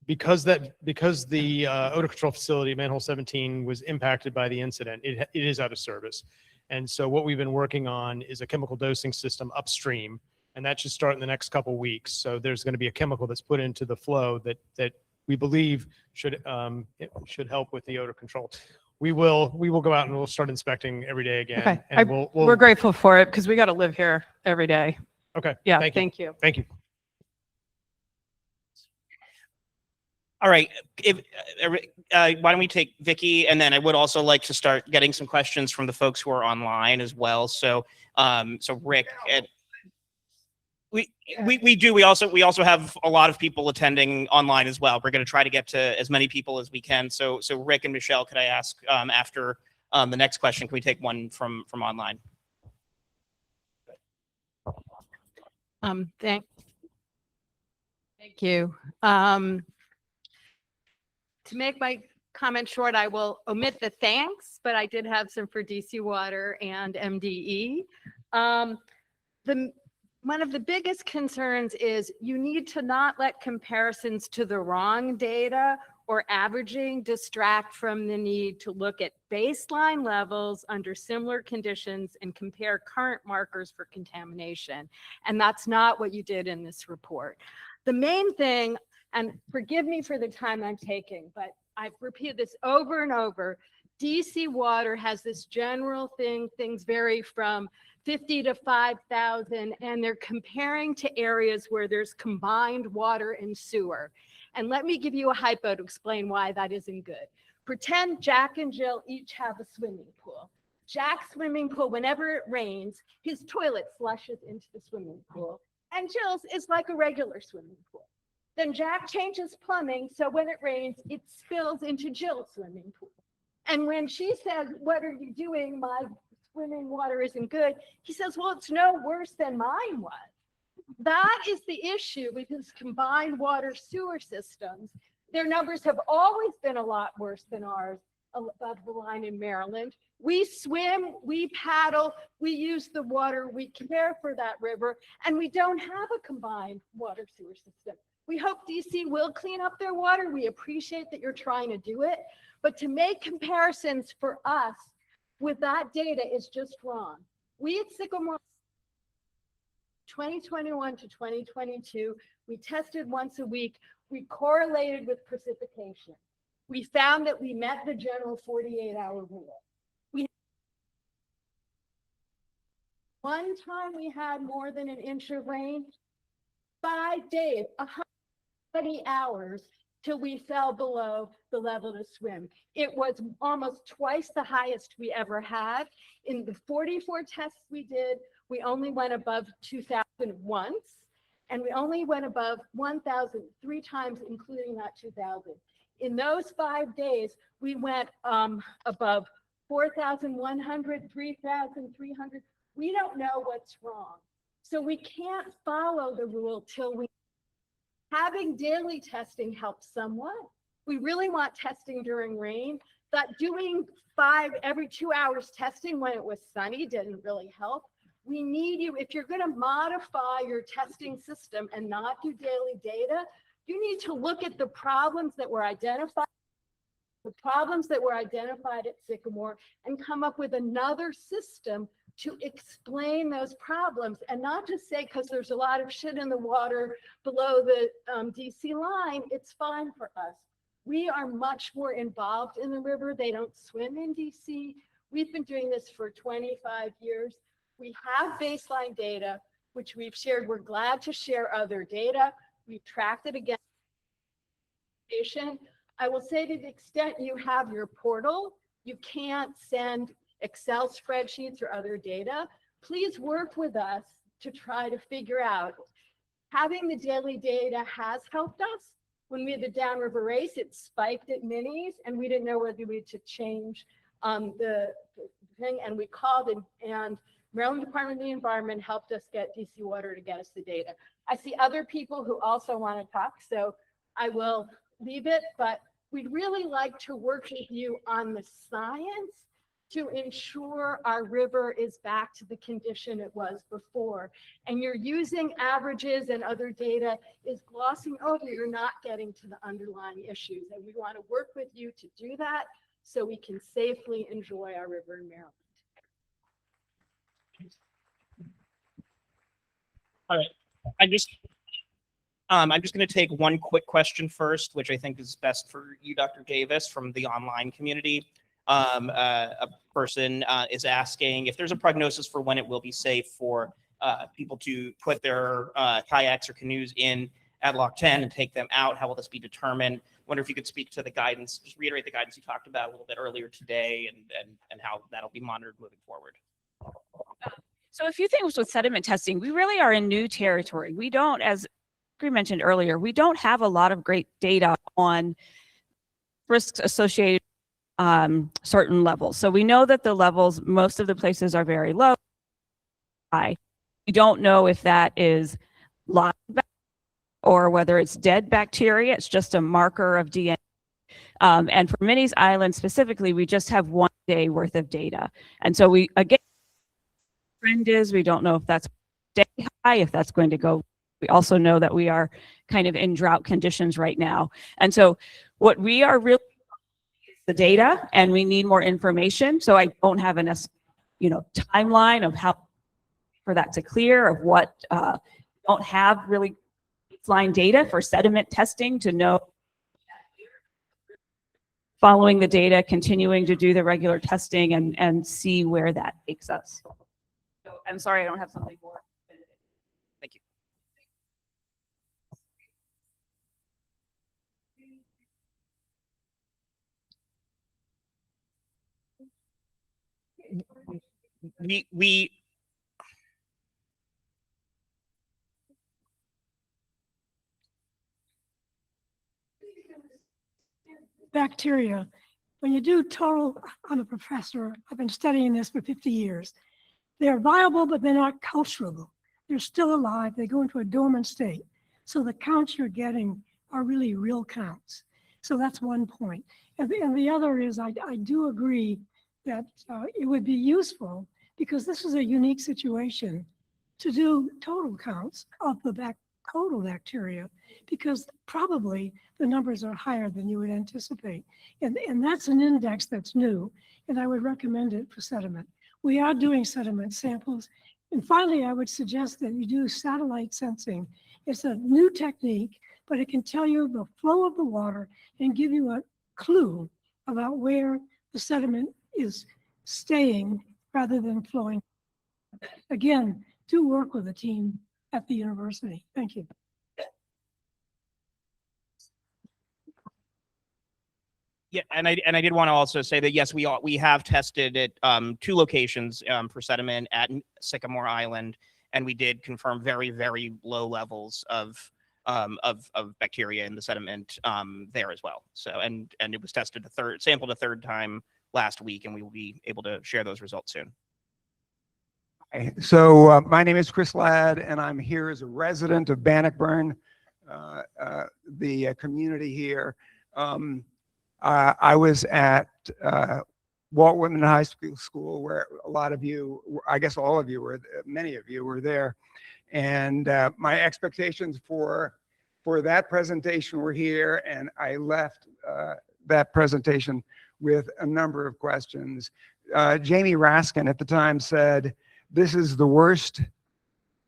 Because the odor control facility, manhole 17, was impacted by the incident, it is out of service. And so what we've been working on is a chemical dosing system upstream, and that should start in the next couple weeks. So there's going to be a chemical that's put into the flow that we believe should help with the odor control. We will go out and we'll start inspecting every day again. Okay. And We're grateful for it because we got to live here every day. Okay. Yeah, Thank you. thank you. Thank you. All right. Why don't we take Vicky, and then I would also like to start getting some questions from the folks who are online as well. So, Rick, and we do. We also have a lot of people attending online as well. We're going to try to get to as many people as we can. So Rick and Michelle, could I ask after the next question, can we take one from online? Thank you. To make my comment short, I will omit the thanks, but I did have some for DC Water and MDE. One of the biggest concerns is you need to not let comparisons to the wrong data or averaging distract from the need to look at baseline levels under similar conditions and compare current markers for contamination. And that's not what you did in this report. The main thing, and forgive me for the time I'm taking, but I've repeated this over and over. DC Water has this general thing, things vary from 50 to 5,000, and they're comparing to areas where there's combined water and sewer. And let me give you a hypo to explain why that isn't good. Pretend Jack and Jill each have a swimming pool. Jack's swimming pool, whenever it rains, his toilet flushes into the swimming pool, and Jill's is like a regular swimming pool. Then Jack changes plumbing, so when it rains, it spills into Jill's swimming pool. And when she says, "What are you doing? My swimming water isn't good," he says, "Well, it's no worse than mine was." That is the issue with his combined water sewer systems. Their numbers have always been a lot worse than ours above the line in Maryland. We swim, we paddle, we use the water, we care for that river, and we don't have a combined water sewer system. We hope DC will clean up their water. We appreciate that you're trying to do it, but to make comparisons for us with that data is just wrong. We at Sycamore 2021 to 2022, we tested once a week. We correlated with precipitation. We found that we met the general 48-hour rule. One time we had more than an inch of rain, 5 days, 120 hours till we fell below the level to swim. It was almost twice the highest we ever had. In the 44 tests we did, we only went above 2,000 once, and we only went above 1,000 3 times, including that 2,000. In those 5 days, we went above 4,100, 3,300. We don't know what's wrong. So we can't follow the rule till we, having daily testing helps somewhat. We really want testing during rain, but doing every 2 hours testing when it was sunny didn't really help. We need you, if you're gonna modify your testing system and not do daily data, you need to look at the problems that were identified at Sycamore and come up with another system to explain those problems, and not just say, because there's a lot of shit in the water below the DC line, it's fine for us. We are much more involved in the river. They don't swim in DC. We've been doing this for 25 years. We have baseline data, which we've shared. We're glad to share other data. We've tracked it against. I will say, to the extent you have your portal, you can't send Excel spreadsheets or other data. Please work with us to try to figure out. Having the daily data has helped us. When we had the downriver race, it spiked at Minnie's, and we didn't know whether we had to change the thing. And we called, and Maryland Department of the Environment helped us get DC Water to get us the data. I see other people who also want to talk, so I will leave it, but we'd really like to work with you on the science to ensure our river is back to the condition it was before. And you're using averages and other data is glossing over, you're not getting to the underlying issues. And we want to work with you to do that so we can safely enjoy our river in Maryland. All right, I'm just going to take one quick question first, which I think is best for you, Dr. Davis, from the online community. A person is asking if there's a prognosis for when it will be safe for people to put their kayaks or canoes in at Lock 10 and take them out. How will this be determined? Wonder if you could speak to the guidance, just reiterate the guidance you talked about a little bit earlier today, and how that'll be monitored moving forward. So a few things with sediment testing. We really are in new territory. We don't, as we mentioned earlier, we don't have a lot of great data on risks associated certain levels. So we know that the levels, most of the places are very low. High. We don't know if that is live or whether it's dead bacteria. It's just a marker of DNA. And for Minnie's Island specifically, we just have 1 day worth of data. And so we, again, trend is we don't know if that's stay high, if that's going to go. We also know that we are kind of in drought conditions right now. And so what we are really the data, and we need more information. So I don't have an timeline of how for that to clear, of what don't have really baseline data for sediment testing to know. Following the data, continuing to do the regular testing and see where that takes us. So I'm sorry, I don't have something more. Thank you. We bacteria. When you do total, I'm a professor, I've been studying this for 50 years. They're viable, but they're not culturable. They're still alive. They go into a dormant state. So the counts you're getting are really real counts. So that's one point. And the other is I do agree that it would be useful, because this is a unique situation, to do total counts of the total bacteria, because probably the numbers are higher than you would anticipate. And that's an index that's new, and I would recommend it for sediment. We are doing sediment samples. And finally, I would suggest that you do satellite sensing. It's a new technique, but it can tell you the flow of the water and give you a clue about where the sediment is staying rather than flowing. Again, do work with a team at the university. Thank you. Yeah, and I did want to also say that yes, we have tested at 2 locations for sediment at Sycamore Island, and we did confirm very, very low levels of bacteria in the sediment there as well. So and it was tested sampled a third time last week, and we will be able to share those results soon. So my name is Chris Ladd, and I'm here as a resident of Bannockburn, the community here. I was at Walt Whitman High School, where a lot of you, I guess all of you were, many of you were there. And my expectations for that presentation were here, and I left that presentation with a number of questions. Jamie Raskin at the time said, "This is the worst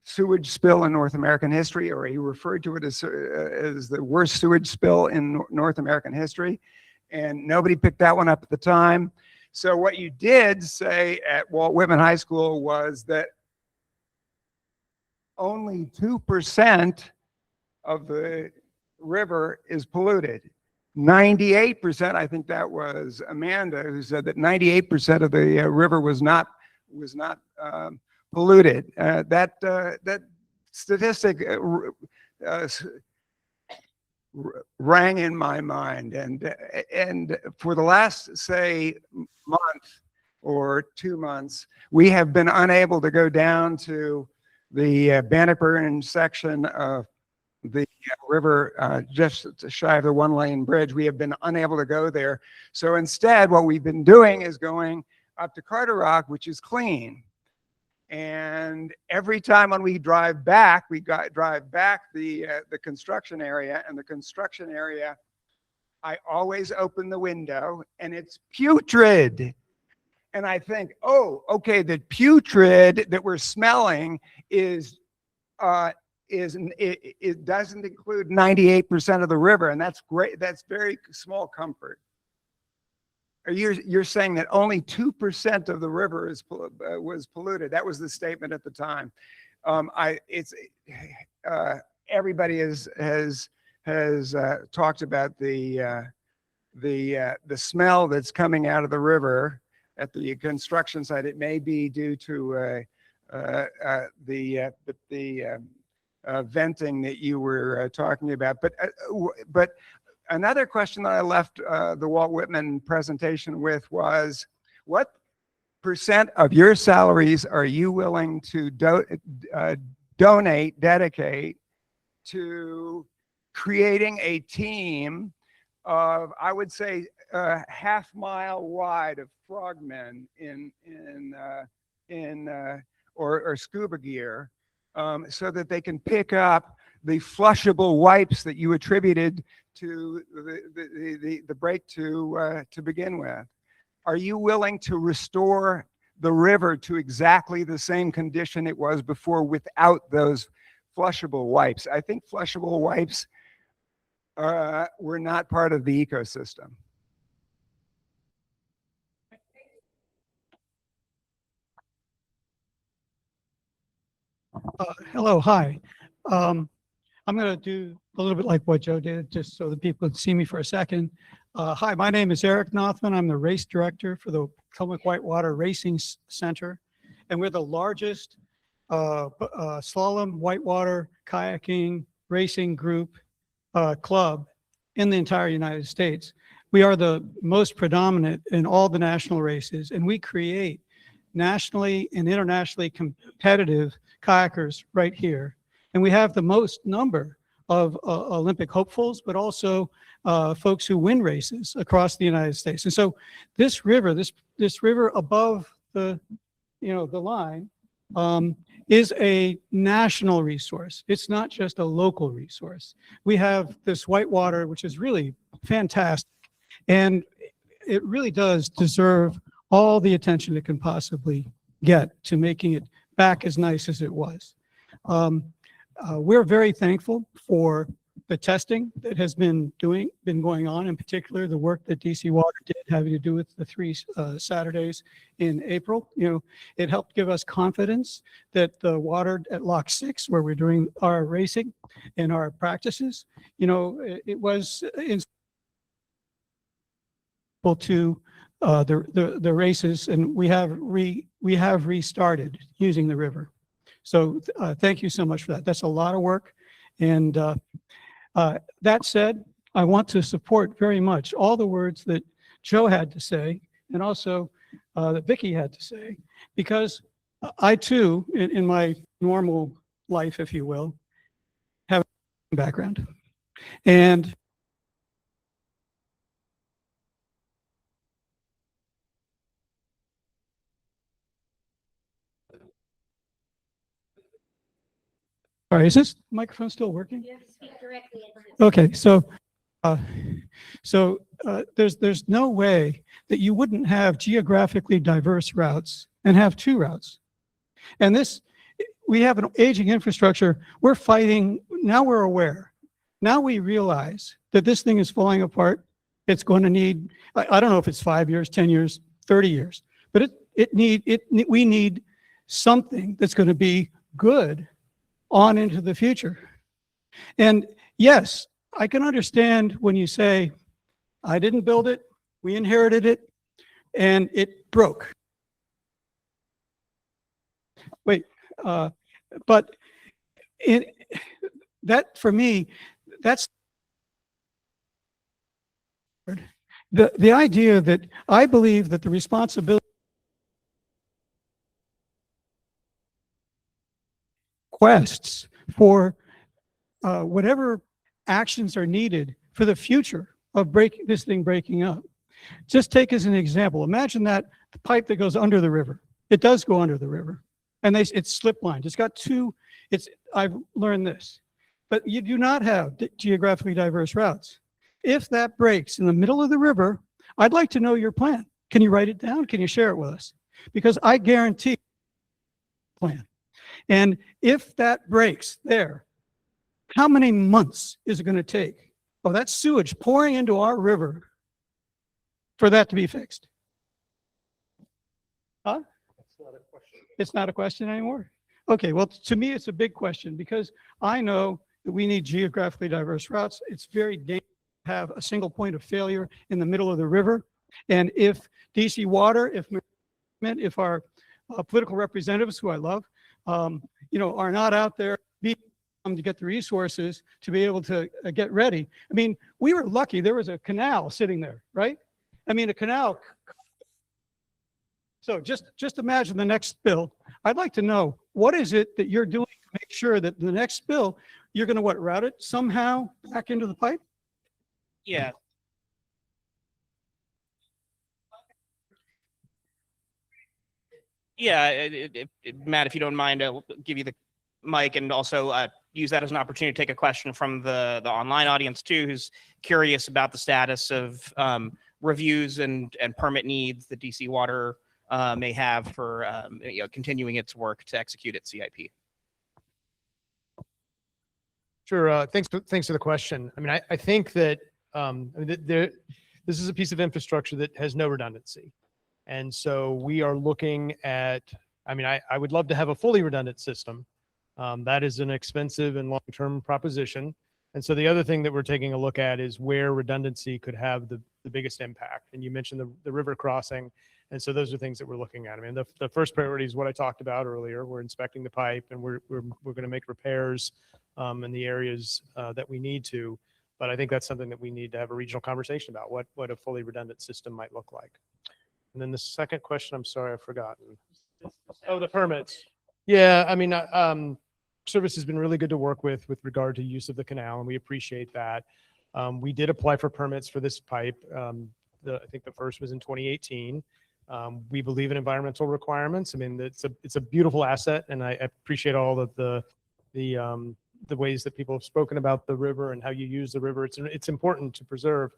sewage spill in North American history, or he referred to it as the worst sewage spill in North American history. And nobody picked that one up at the time. So what you did say at Walt Whitman High School was that only 2% of the river is polluted. 98%, I think that was Amanda who said that 98% of the river was not polluted. That statistic rang in my mind, and for the last, say, month or 2 months, we have been unable to go down to the Bannockburn section of the river, just shy of the one-lane bridge. We have been unable to go there. So instead, what we've been doing is going up to Carter Rock, which is clean. And every time when we drive back, drive back the construction area, and the construction area, I always open the window and it's putrid. And I think, oh, okay, the putrid that we're smelling it doesn't include 98% of the river, and that's great. That's very small comfort. You're saying that only 2% of the river was polluted. That was the statement at the time. Everybody has talked about the smell that's coming out of the river at the construction site. It may be due to the venting that you were talking about, but another question that I left the Walt Whitman presentation with was, what percent of your salaries are you willing to dedicate to creating a team of, I would say, half mile wide of frogmen or scuba gear, so that they can pick up the flushable wipes that you attributed to the break to begin with? Are you willing to restore the river to exactly the same condition it was before without those flushable wipes? I think flushable wipes were not part of the ecosystem. Hello, hi. I'm going to do a little bit like what Joe did, just so that people can see me for a second. Hi, my name is Eric Nothman. I'm the race director for the Potomac Whitewater Racing Center, and we're the largest slalom, whitewater, kayaking, racing group club in the entire United States. We are the most predominant in all the national races, and we create nationally and internationally competitive kayakers right here. And we have the most number of Olympic hopefuls, but also folks who win races across the United States. And so this river, this river above the line, is a national resource. It's not just a local resource. We have this whitewater, which is really fantastic, and it really does deserve all the attention it can possibly get to making it back as nice as it was. We're very thankful for the testing that has been going on, in particular the work that DC Water did having to do with the 3 Saturdays in April. It helped give us confidence that the water at Lock 6, where we're doing our racing and our practices, it was to the races, and we have restarted using the river. So thank you so much for that. That's a lot of work. And that said, I want to support very much all the words that Joe had to say, and also that Vicki had to say, because I too, in my normal life, if you will, have a background. And all right, is this microphone still working? Yes, speak directly. Okay, so there's no way that you wouldn't have geographically diverse routes and have 2 routes. And this, we have an aging infrastructure. We're fighting. Now we're aware. Now we realize that this thing is falling apart. It's going to need, I don't know if it's 5 years, 10 years, 30 years, but we need something that's going to be good on into the future. And yes, I can understand when you say, I didn't build it, we inherited it, and it broke. Wait, but that for me, that's the idea that I believe that the responsibility requests for whatever actions are needed for the future of this thing breaking up. Just take as an example, imagine that the pipe that goes under the river. It does go under the river, and it's slip lined. It's got I've learned this, but you do not have geographically diverse routes. If that breaks in the middle of the river, I'd like to know your plan. Can you write it down? Can you share it with us? Because I guarantee plan. And if that breaks there, how many months is it going to take? Oh, that's sewage pouring into our river for that to be fixed. Huh? It's not a question anymore. Okay, well, to me, it's a big question because I know that we need geographically diverse routes. It's very dangerous to have a single point of failure in the middle of the river. And if DC Water, if our political representatives, who I love, are not out there to get the resources to be able to get ready. I mean, we were lucky. There was a canal sitting there, right? I mean, a canal. So just imagine the next spill. I'd like to know, what is it that you're doing to make sure that the next spill, you're going to route it somehow back into the pipe? Yeah. Yeah, Matt, if you don't mind, I'll give you the mic and also use that as an opportunity to take a question from the online audience too, who's curious about the status of reviews and permit needs that DC Water may have for continuing its work to execute its CIP. Sure. Thanks for the question. I mean, I think that this is a piece of infrastructure that has no redundancy. And so we are looking at, I would love to have a fully redundant system. That is an expensive and long-term proposition. And so the other thing that we're taking a look at is where redundancy could have the biggest impact. And you mentioned the river crossing. And so those are things that we're looking at. I mean, the first priority is what I talked about earlier. We're inspecting the pipe and we're going to make repairs in the areas that we need to. But I think that's something that we need to have a regional conversation about, what a fully redundant system might look like. And then the second question, I'm sorry, I've forgotten. Oh, the permits. Yeah, I mean, Service has been really good to work with regard to use of the canal, and we appreciate that. We did apply for permits for this pipe. I think the first was in 2018. We believe in environmental requirements. I mean, it's a beautiful asset, and I appreciate all of the ways that people have spoken about the river and how you use the river. It's important to preserve.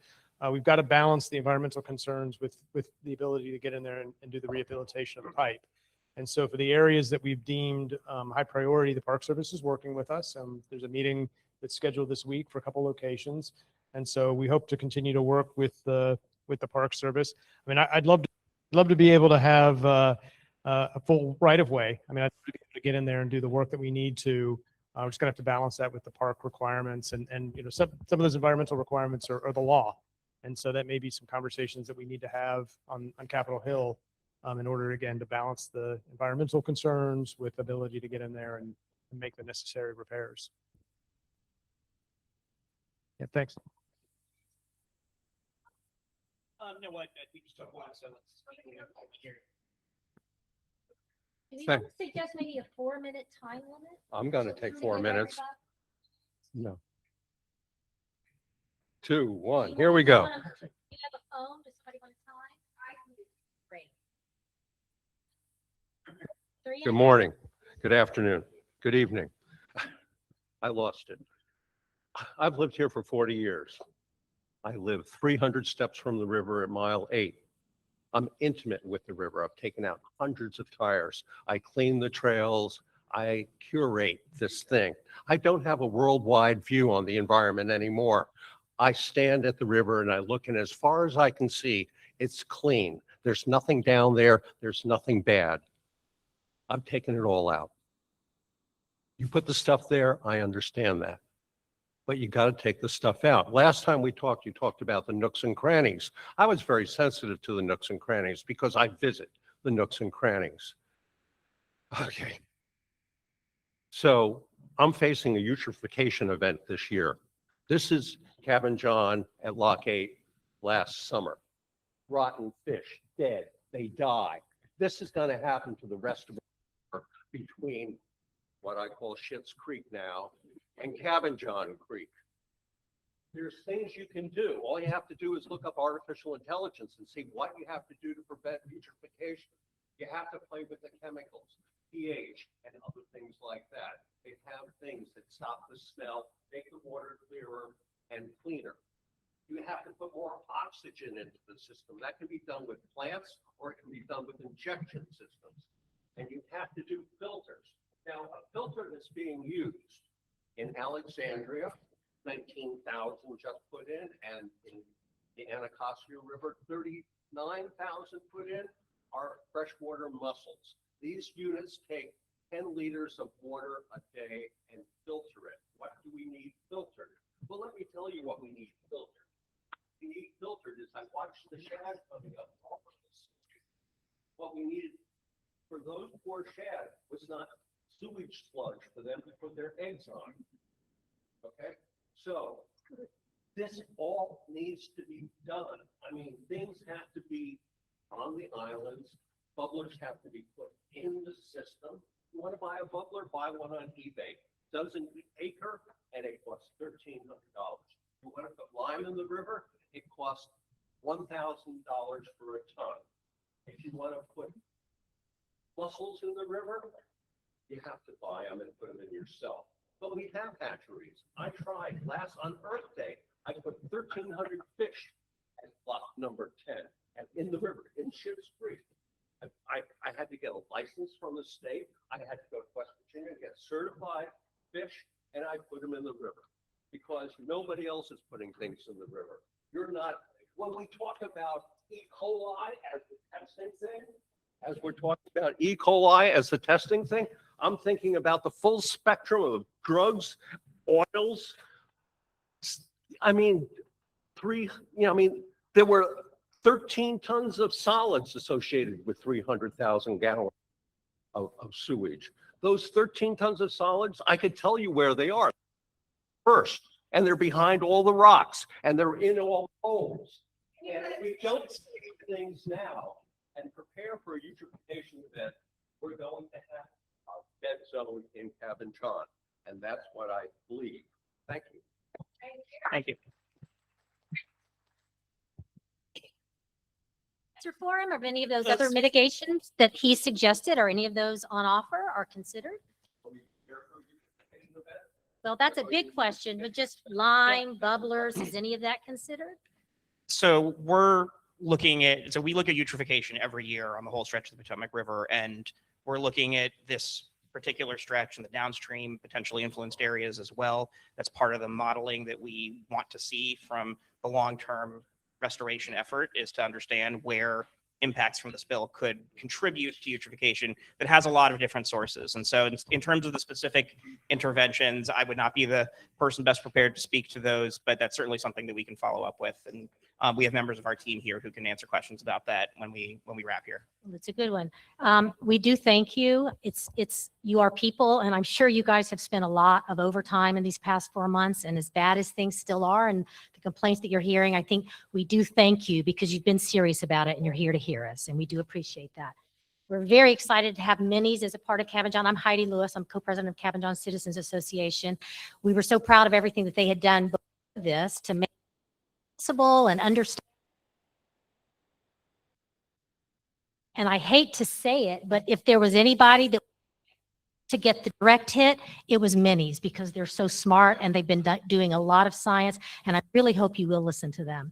We've got to balance the environmental concerns with the ability to get in there and do the rehabilitation of the pipe. And so for the areas that we've deemed high priority, the Park Service is working with us. There's a meeting that's scheduled this week for a couple locations. And so we hope to continue to work with the Park Service. I mean, I'd love to be able to have a full right of way. I mean, I'd love to be able to get in there and do the work that we need to. We're just gonna have to balance that with the park requirements and some of those environmental requirements are the law. And so that may be some conversations that we need to have on Capitol Hill in order, again, to balance the environmental concerns with ability to get in there and make the necessary repairs. Yeah, thanks. No, what? We just took one, so let's hear. Can you suggest maybe a 4-minute time limit? I'm going to take 4 minutes. No. 2, 1, here we go. Do you have a phone? Does somebody want to time? Great. Good morning, good afternoon, good evening. I lost it. I've lived here for 40 years. I live 300 steps from the river at mile 8. I'm intimate with the river. I've taken out hundreds of tires. I clean the trails. I curate this thing. I don't have a worldwide view on the environment anymore. I stand at the river and I look, and as far as I can see, it's clean. There's nothing down there. There's nothing bad. I'm taking it all out. You put the stuff there, I understand that. But you got to take the stuff out. Last time we talked, you talked about the nooks and crannies. I was very sensitive to the nooks and crannies because I visit the nooks and crannies. Okay. So I'm facing a eutrophication event this year. This is Cabin John at Lock 8 last summer. Rotten fish, dead, they die. This is going to happen to the rest of the river between what I call Schitt's Creek now and Cabin John Creek. There's things you can do. All you have to do is look up artificial intelligence and see what you have to do to prevent eutrophication. You have to play with the chemicals, pH, and other things like that. They have things that stop the smell, make the water clearer and cleaner. You have to put more oxygen into the system. That can be done with plants or it can be done with injection systems. And you have to do filters. Now, a filter that's being used in Alexandria, 19,000 just put in, and in the Anacostia River, 39,000 put in, are freshwater mussels. These units take 10 liters of water a day and filter it. What do we need filtered? Well, let me tell you what we need filtered. We need filtered is I watched the shad coming up off of this. What we needed for those poor shad was not sewage sludge for them to put their eggs on. Okay, so this all needs to be done. I mean, things have to be on the islands. Bubblers have to be put in the system. You want to buy a bubbler? Buy one on eBay. Dozen acre, and it costs $1,300. You want to put lime in the river? It costs $1,000 for a ton. If you want to put mussels in the river, you have to buy them and put them in yourself. But we have hatcheries. I tried on Earth Day, I put 1,300 fish at block number 10 and in the river, in Schitt's Creek. I had to get a license from the state. I had to go to West Virginia and get certified fish, and I put them in the river because nobody else is putting things in the river. You're not, when we talk about E. coli as the testing thing, as we're talking about E. coli as the testing thing, I'm thinking about the full spectrum of drugs, oils. I mean, there were 13 tons of solids associated with 300,000 gallons of sewage. Those 13 tons of solids, I could tell you where they are first, and they're behind all the rocks, and they're in all the holes. And if we don't save things now and prepare for a eutrophication event, we're going to have a dead zone in Cabin John, and that's what I believe. Thank you. Thank you. Forum or any of those other mitigations that he suggested, or any of those on offer or considered? Well, that's a big question, but just lime, bubblers, is any of that considered? So we look at eutrophication every year on the whole stretch of the Potomac River, and we're looking at this particular stretch and the downstream potentially influenced areas as well. That's part of the modeling that we want to see from the long-term restoration effort, is to understand where impacts from the spill could contribute to eutrophication that has a lot of different sources. And so in terms of the specific interventions, I would not be the person best prepared to speak to those, but that's certainly something that we can follow up with. And we have members of our team here who can answer questions about that when we wrap here. That's a good one. We do thank you. You are people, and I'm sure you guys have spent a lot of overtime in these past 4 months, and as bad as things still are and the complaints that you're hearing, I think we do thank you because you've been serious about it and you're here to hear us, and we do appreciate that. We're very excited to have Minnie's as a part of Cabin John. I'm Heidi Lewis. I'm co-president of Cabin John Citizens Association. We were so proud of everything that they had done before this to make it possible and understand. And I hate to say it, but if there was anybody that to get the direct hit, it was Minnie's, because they're so smart and they've been doing a lot of science, and I really hope you will listen to them.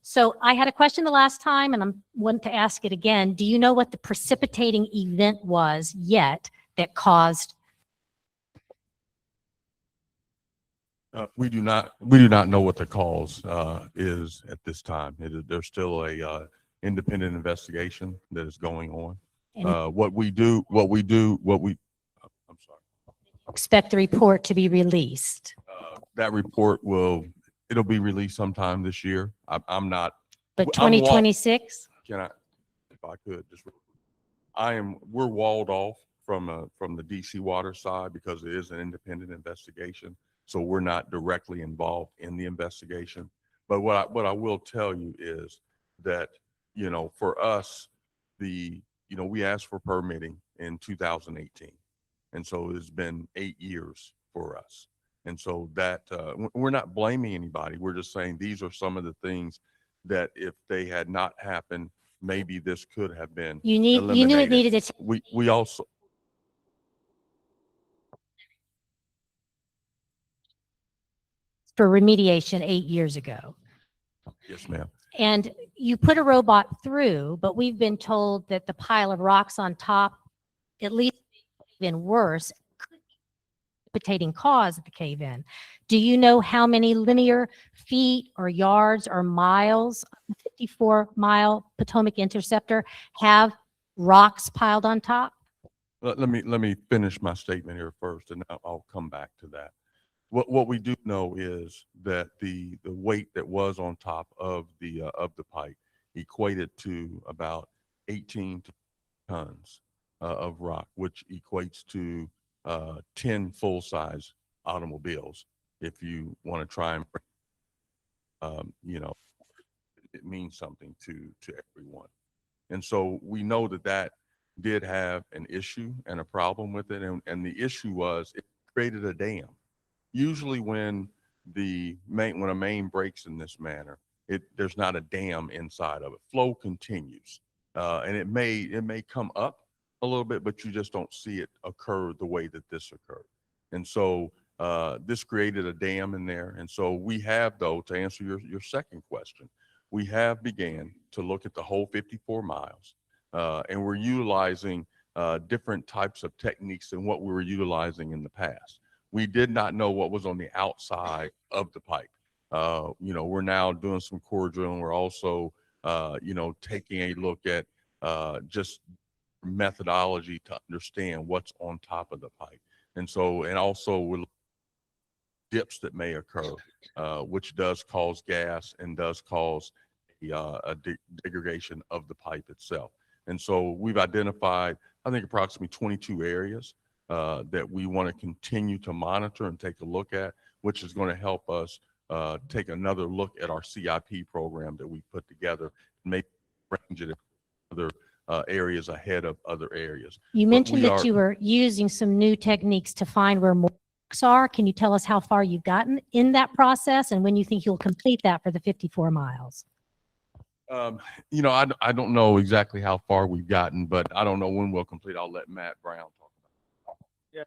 So I had a question the last time, and I'm wanting to ask it again. Do you know what the precipitating event was yet that caused We do not know what the cause is at this time. There's still a independent investigation that is going on. And What we do, I'm sorry. expect the report to be released. That report it'll be released sometime this year. I'm not. But I'm wall- 2026? Can I, if I could, we're walled off from the DC water side because it is an independent investigation. So we're not directly involved in the investigation. But what I will tell you is that, for us, we asked for permitting in 2018. And so it's been 8 years for us. And so that, we're not blaming anybody. We're just saying these are some of the things that if they had not happened, maybe this could have been You knew it eliminated. needed its We also, for remediation 8 years ago. yes, ma'am. And you put a robot through, but we've been told that the pile of rocks on top, at least even worse, could be the precipitating cause of the cave-in. Do you know how many linear feet or yards or miles of the 54-mile Potomac Interceptor have rocks piled on top? Let me finish my statement here first, and I'll come back to that. What we do know is that the weight that was on top of the pipe equated to about 18 tons of rock, which equates to 10 full-size automobiles. If you want to try and, it means something to everyone. And so we know that did have an issue and a problem with it, and the issue was it created a dam. Usually when a main breaks in this manner, there's not a dam inside of it. Flow continues, and it may come up a little bit, but you just don't see it occur the way that this occurred. And so this created a dam in there. And so we have, though, to answer your second question, we have began to look at the whole 54 miles, and we're utilizing different types of techniques than what we were utilizing in the past. We did not know what was on the outside of the pipe. We're now doing some core drilling. We're also, taking a look at just methodology to understand what's on top of the pipe. And also with dips that may occur, which does cause gas and does cause a degradation of the pipe itself. And so we've identified, I think, approximately 22 areas that we want to continue to monitor and take a look at, which is going to help us take another look at our CIP program that we put together and maybe range it in other areas ahead of other areas. You mentioned that you were using some new techniques to find where more rocks are. Can you tell us how far you've gotten in that process and when you think you'll complete that for the 54 miles? I don't know exactly how far we've gotten, but I don't know when we'll complete. I'll let Matt Brown talk. Yeah,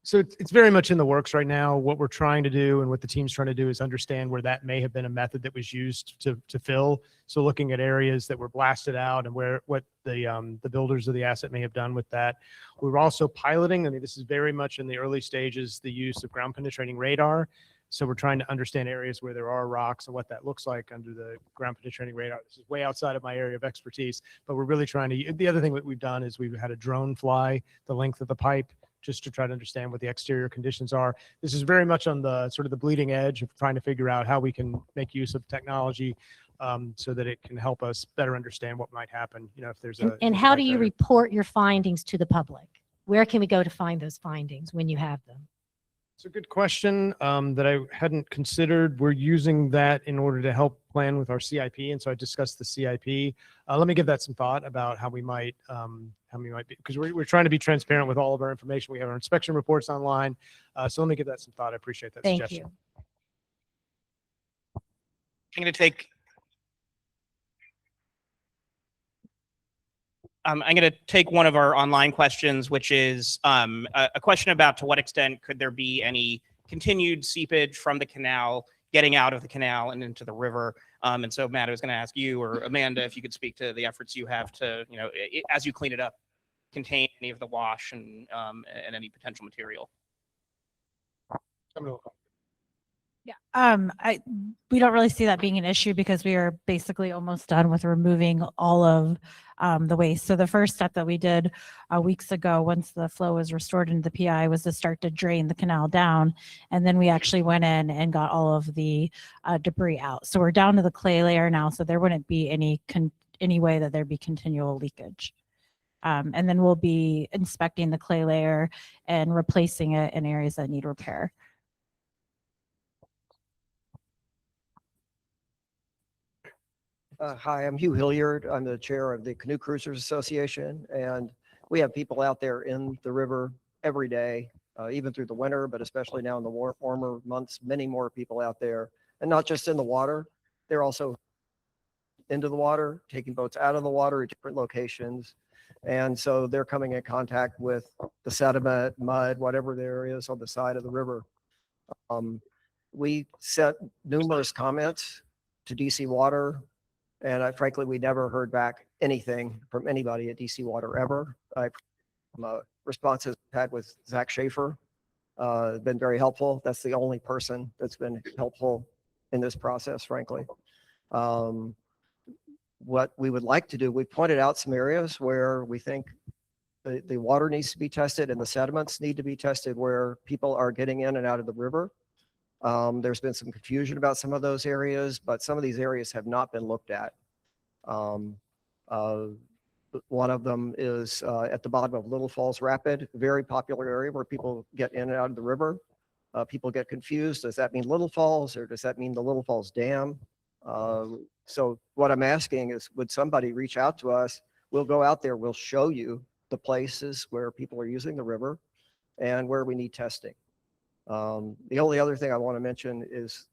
so it's very much in the works right now. What we're trying to do and what the team's trying to do is understand where that may have been a method that was used to fill. So looking at areas that were blasted out and what the builders of the asset may have done with that. We were also piloting, this is very much in the early stages, the use of ground penetrating radar. So we're trying to understand areas where there are rocks and what that looks like under the ground penetrating radar. This is way outside of my area of expertise, but we're really trying to, the other thing that we've done is we've had a drone fly the length of the pipe just to try to understand what the exterior conditions are. This is very much on the sort of the bleeding edge of trying to figure out how we can make use of technology so that it can help us better understand what might happen, if there's a. And how do you report your findings to the public? Where can we go to find those findings when you have them? It's a good question that I hadn't considered. We're using that in order to help plan with our CIP, and so I discussed the CIP. Let me give that some thought about how we might be, because we're trying to be transparent with all of our information. We have our inspection reports online, so let me give that some thought. I appreciate that suggestion. I'm going to take one of our online questions, which is a question about to what extent could there be any continued seepage from the canal getting out of the canal and into the river. And so, Matt, I was going to ask you or Amanda if you could speak to the efforts you have to, as you clean it up, contain any of the wash and any potential material. We don't really see that being an issue because we are basically almost done with removing all of the waste. So the first step that we did weeks ago, once the flow was restored into the PI, was to start to drain the canal down. And then we actually went in and got all of the debris out. So we're down to the clay layer now, so there wouldn't be any way that there'd be continual leakage. And then we'll be inspecting the clay layer and replacing it in areas that need repair. Hi, I'm Hugh Hilliard. I'm the chair of the Canoe Cruisers Association, and we have people out there in the river every day, even through the winter, but especially now in the warmer months, many more people out there, and not just in the water. They're also into the water, taking boats out of the water at different locations. And so they're coming in contact with the sediment, mud, whatever there is on the side of the river. We sent numerous comments to DC Water, and frankly, we never heard back anything from anybody at DC Water ever. Responses I've had with Zach Schaefer been very helpful. That's the only person that's been helpful in this process, frankly. What we would like to do, we pointed out some areas where we think the water needs to be tested and the sediments need to be tested where people are getting in and out of the river. There's been some confusion about some of those areas, but some of these areas have not been looked at. One of them is at the bottom of Little Falls Rapid, very popular area where people get in and out of the river. People get confused. Does that mean Little Falls or does that mean the Little Falls Dam? So what I'm asking is, would somebody reach out to us? We'll go out there, we'll show you the places where people are using the river and where we need testing. The only other thing I want to mention is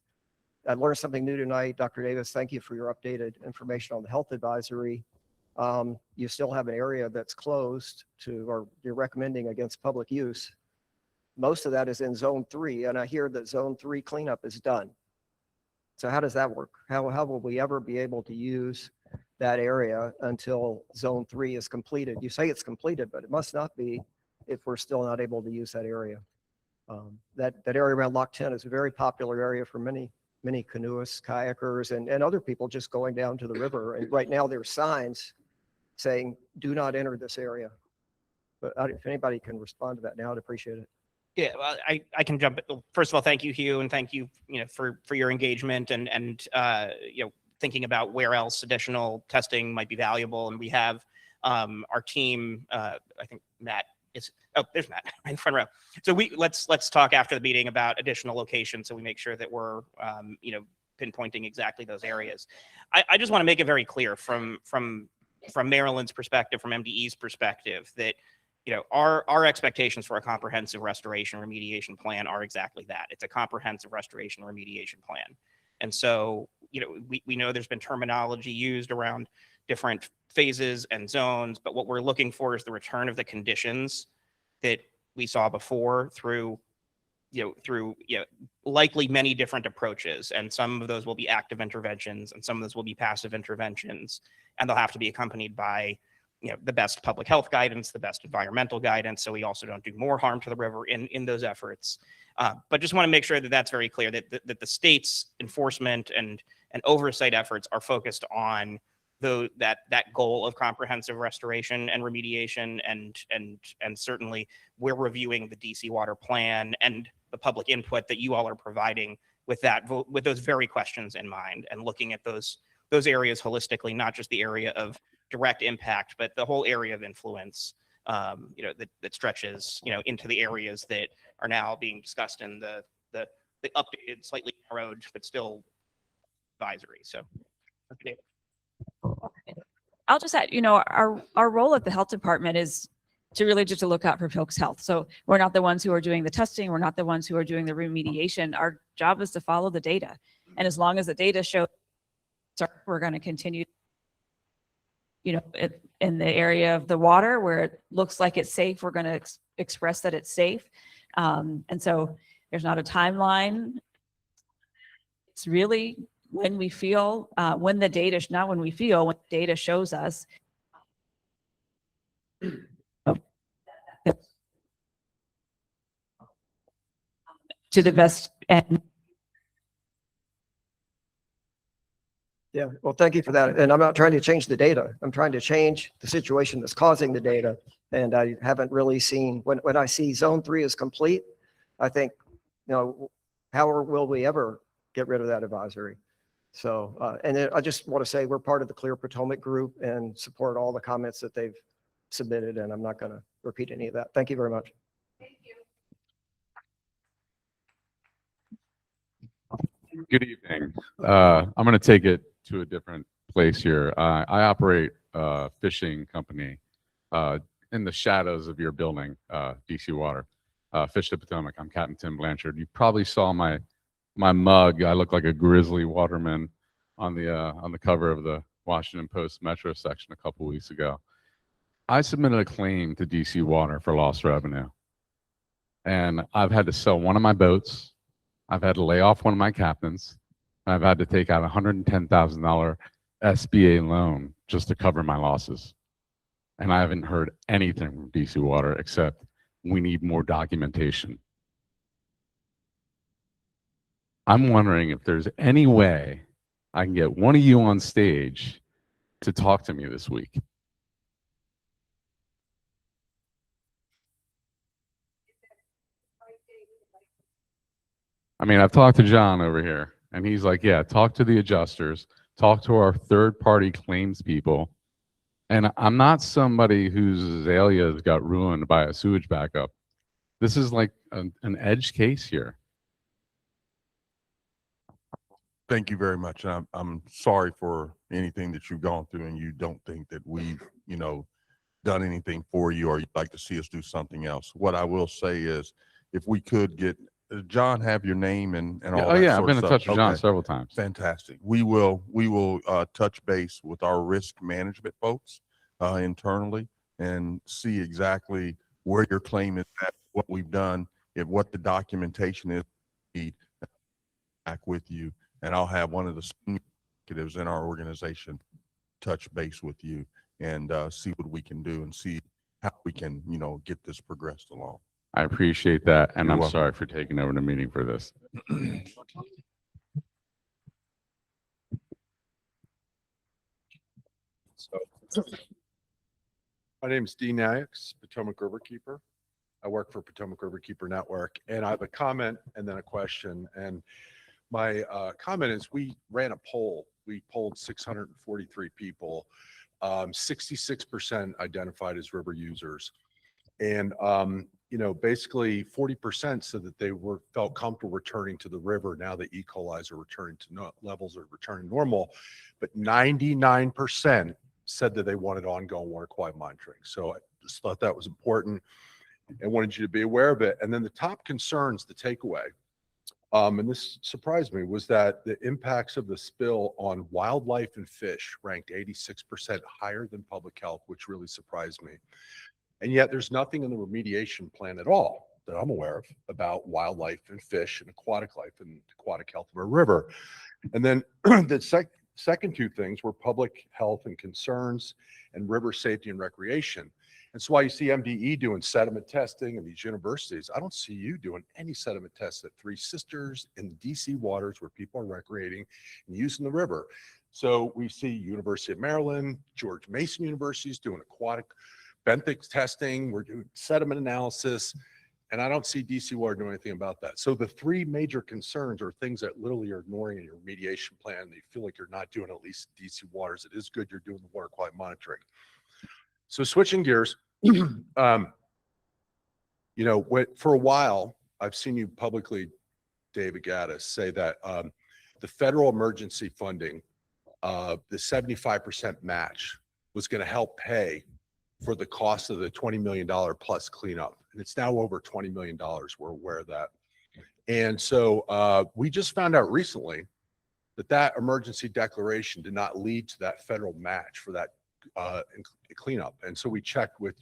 I learned something new tonight. Dr. Davis, thank you for your updated information on the Health Advisory. You still have an area that's closed to, or you're recommending against public use. Most of that is in Zone 3, and I hear that Zone 3 cleanup is done. So how does that work? How will we ever be able to use that area until Zone 3 is completed? You say it's completed, but it must not be if we're still not able to use that area. That area around Lock 10 is a very popular area for many canoeists, kayakers, and other people just going down to the river. And right now there are signs saying, do not enter this area. But if anybody can respond to that now, I'd appreciate it. Yeah, well, I can jump. First of all, thank you, Hugh, and thank you, for your engagement and thinking about where else additional testing might be valuable. And we have our team. I think Matt is. Oh, there's Matt in the front row. So let's talk after the meeting about additional locations, so we make sure that we're pinpointing exactly those areas. I just want to make it very clear from Maryland's perspective, from MDE's perspective, that our expectations for a comprehensive restoration remediation plan are exactly that. It's a comprehensive restoration remediation plan. And so, we know there's been terminology used around different phases and zones, but what we're looking for is the return of the conditions that we saw before through likely many different approaches. And some of those will be active interventions and some of those will be passive interventions. And they'll have to be accompanied by the best public health guidance, the best environmental guidance, so we also don't do more harm to the river in those efforts. But just want to make sure that that's very clear, that the state's enforcement and oversight efforts are focused on that goal of comprehensive restoration and remediation, and certainly we're reviewing the DC Water Plan and the public input that you all are providing with those very questions in mind, and looking at those areas holistically, not just the area of direct impact, but the whole area of influence, that stretches, into the areas that are now being discussed in the updated, slightly narrowed, but still advisory. So, okay. I'll just add, our role at the health department is to really just to look out for folks' health. So we're not the ones who are doing the testing. We're not the ones who are doing the remediation. Our job is to follow the data. And as long as the data shows, we're going to continue, in the area of the water where it looks like it's safe, we're going to express that it's safe. And so there's not a timeline. It's really when we feel, when the data, not when we feel, when the data shows us to the best and Yeah, well, thank you for that. And I'm not trying to change the data. I'm trying to change the situation that's causing the data. And I haven't really seen, when I see zone 3 is complete, I think, how will we ever get rid of that advisory? So, and then I just want to say we're part of the Clear Potomac group and support all the comments that they've submitted. And I'm not going to repeat any of that. Thank you very much. Good evening. I'm going to take it to a different place here. I operate a fishing company in the shadows of your building, DC Water, Fish to Potomac. I'm Captain Tim Blanchard. You probably saw my mug. I look like a grizzly waterman on the cover of the Washington Post Metro section a couple weeks ago. I submitted a claim to DC Water for lost revenue, and I've had to sell one of my boats. I've had to lay off one of my captains. I've had to take out a $110,000 SBA loan just to cover my losses. And I haven't heard anything from DC Water except we need more documentation. I'm wondering if there's any way I can get one of you on stage to talk to me this week. I mean, I've talked to John over here, and he's like, yeah, talk to the adjusters, talk to our third-party claims people. And I'm not somebody whose azaleas got ruined by a sewage backup. This is like an edge case here. Thank you very much. I'm sorry for anything that you've gone through and you don't think that we've, done anything for you or you'd like to see us do something else. What I will say is if we could get, John, have your name and all Yeah, that oh yeah, I've sort been of in stuff. touch with John Okay. several times. Fantastic. We will touch base with our risk management folks internally and see exactly where your claim is at, what we've done, and what the documentation is. Need back with you, and I'll have one of the senior executives in our organization touch base with you and see what we can do and see how we can, get this progressed along. I appreciate that, and You're I'm welcome. sorry for taking over the meeting for this. My name is Dean Naix, Potomac Riverkeeper. I work for Potomac Riverkeeper Network, and I have a comment and then a question. And my comment is we ran a poll. We polled 643 people, 66% identified as river users. And, basically 40% said that they felt comfortable returning to the river now that E. coli's are returning to levels are returning normal, but 99% said that they wanted ongoing water quality monitoring. So I just thought that was important and wanted you to be aware of it. And then the top concerns, the takeaway, and this surprised me, was that the impacts of the spill on wildlife and fish ranked 86% higher than public health, which really surprised me. And yet there's nothing in the remediation plan at all that I'm aware of about wildlife and fish and aquatic life and aquatic health of our river. And then the second two things were public health and concerns and river safety and recreation. And so while you see MDE doing sediment testing in these universities, I don't see you doing any sediment tests at Three Sisters in the DC waters where people are recreating and using the river. So we see University of Maryland, George Mason universities doing aquatic benthic testing. We're doing sediment analysis. And I don't see DC Water doing anything about that. So the three major concerns are things that literally you're ignoring in your remediation plan. They feel like you're not doing at least DC Waters. It is good you're doing the water quality monitoring. So switching gears, for a while, I've seen you publicly, David Gaddis, say that the federal emergency funding, the 75% match was going to help pay for the cost of the $20 million plus cleanup. And it's now over $20 million. We're aware of that. And so we just found out recently that emergency declaration did not lead to that federal match for that cleanup. And so we checked with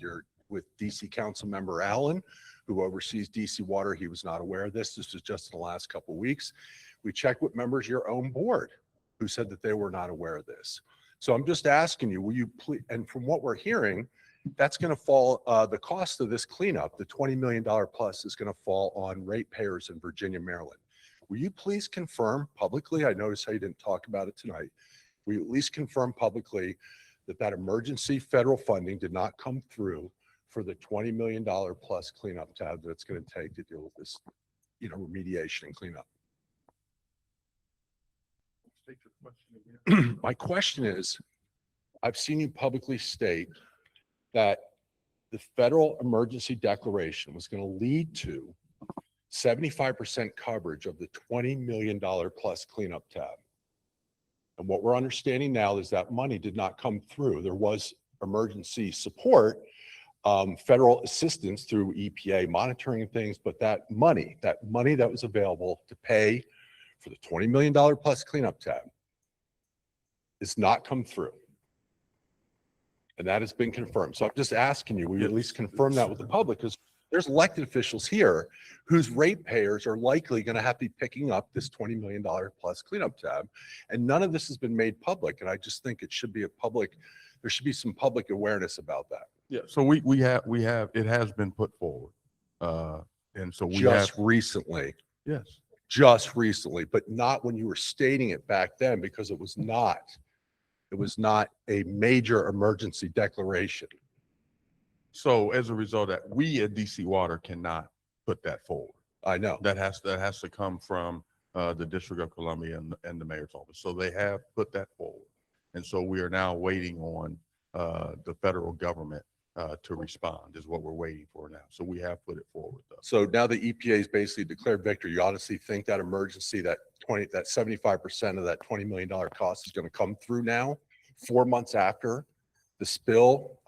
DC Council Member Allen, who oversees DC Water. He was not aware of this. This was just in the last couple of weeks. We checked with members of your own board who said that they were not aware of this. So I'm just asking you, will you please, and from what we're hearing, that's going to fall, the cost of this cleanup, the $20 million plus, is going to fall on ratepayers in Virginia, Maryland. Will you please confirm publicly, I noticed how you didn't talk about it tonight, we at least confirm publicly that that emergency federal funding did not come through for the $20 million plus cleanup tab that it's going to take to deal with this, remediation and cleanup. My question is, I've seen you publicly state that the federal emergency declaration was going to lead to 75% coverage of the $20 million plus cleanup tab. And what we're understanding now is that money did not come through. There was emergency support, federal assistance through EPA monitoring things, but that money that was available to pay for the $20 million plus cleanup tab is not come through. And that has been confirmed. So I'm just asking you, will you at least confirm that with the public? Because there's elected officials here whose ratepayers are likely going to have to be picking up this $20 million plus cleanup tab. And none of this has been made public. And I just think it should be there should be some public awareness about that. Yeah. So we have, it has been put forward. And so we just have recently. Yes. Just recently, but not when you were stating it back then, because it was not a major emergency declaration. So as a result of that, we at DC Water cannot put that forward. I know. That has to come from the District of Columbia and the mayor's office. So they have put that forward. And so we are now waiting on the federal government to respond is what we're waiting for now. So we have put it forward though. So now the EPA is basically declared victory. You honestly think that emergency, that 75% of that $20 million cost is going to come through now, 4 months after the spill?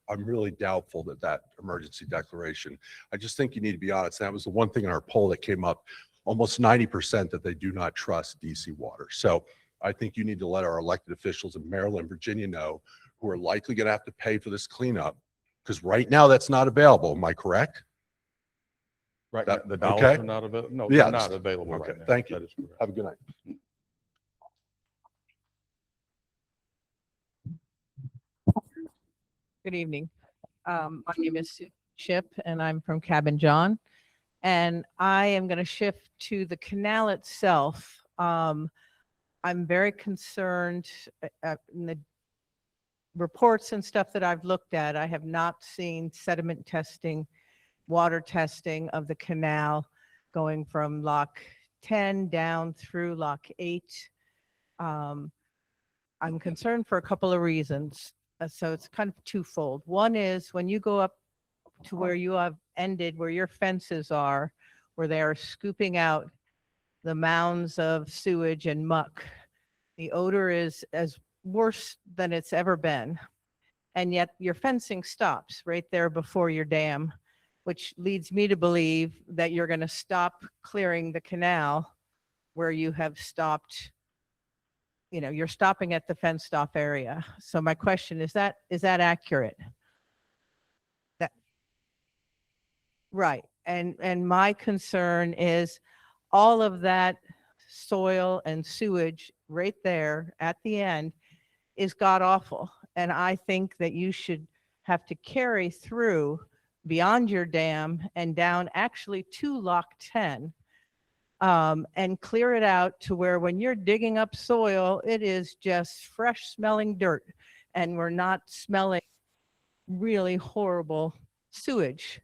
I'm really doubtful that emergency declaration. I just think you need to be honest. That was the one thing in our poll that came up, almost 90% that they do not trust DC Water. So I think you need to let our elected officials in Maryland, Virginia know, who are likely going to have to pay for this cleanup, because right now that's not available. Am I correct? Right. The dollars are not available. No, they're not available Okay. right now. Thank you. That is correct. Have a good night. Good evening. My name is Sue Ship, and I'm from Cabin John. And I am going to shift to the canal itself. I'm very concerned in the reports and stuff that I've looked at. I have not seen sediment testing, water testing of the canal going from lock 10 down through lock 8. I'm concerned for a couple of reasons. So it's kind of twofold. One is when you go up to where you have ended, where your fences are, where they are scooping out the mounds of sewage and muck, the odor is as worse than it's ever been. And yet your fencing stops right there before your dam, which leads me to believe that you're going to stop clearing the canal where you have stopped. You're stopping at the fenced off area. So my question is that accurate? Right. And my concern is all of that soil and sewage right there at the end is god awful. And I think that you should have to carry through beyond your dam and down actually to lock 10. And clear it out to where when you're digging up soil, it is just fresh smelling dirt and we're not smelling really horrible sewage.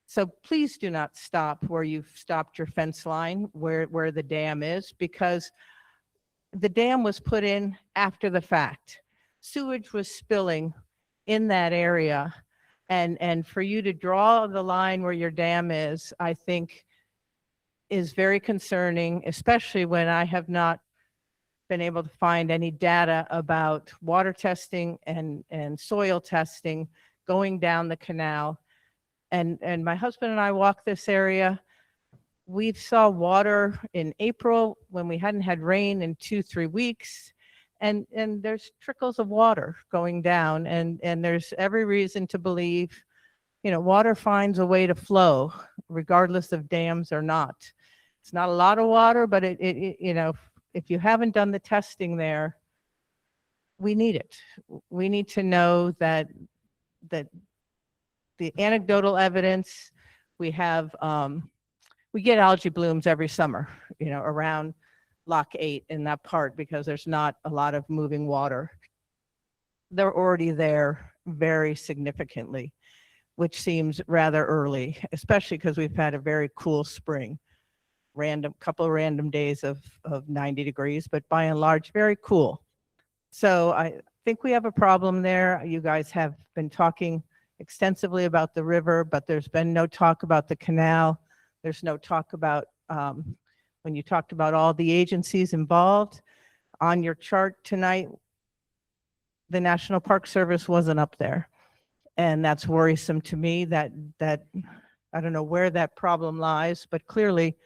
So please do not stop where you've stopped your fence line, where the dam is, because the dam was put in after the fact. Sewage was spilling in that area. And for you to draw the line where your dam is, I think is very concerning, especially when I have not been able to find any data about water testing and soil testing going down the canal. And my husband and I walk this area. We saw water in April when we hadn't had rain in 2-3 weeks. And there's trickles of water going down, and there's every reason to believe, water finds a way to flow regardless of dams or not. It's not a lot of water, but if you haven't done the testing there, we need it. We need to know that the anecdotal evidence we have, we get algae blooms every summer, around Lock 8 in that part because there's not a lot of moving water. They're already there very significantly, which seems rather early, especially because we've had a very cool spring. Couple of random days of 90 degrees, but by and large, very cool. So I think we have a problem there. You guys have been talking extensively about the river, but there's been no talk about the canal. There's no talk about, when you talked about all the agencies involved. On your chart tonight, the National Park Service wasn't up there. And that's worrisome to me that I don't know where that problem lies, but clearly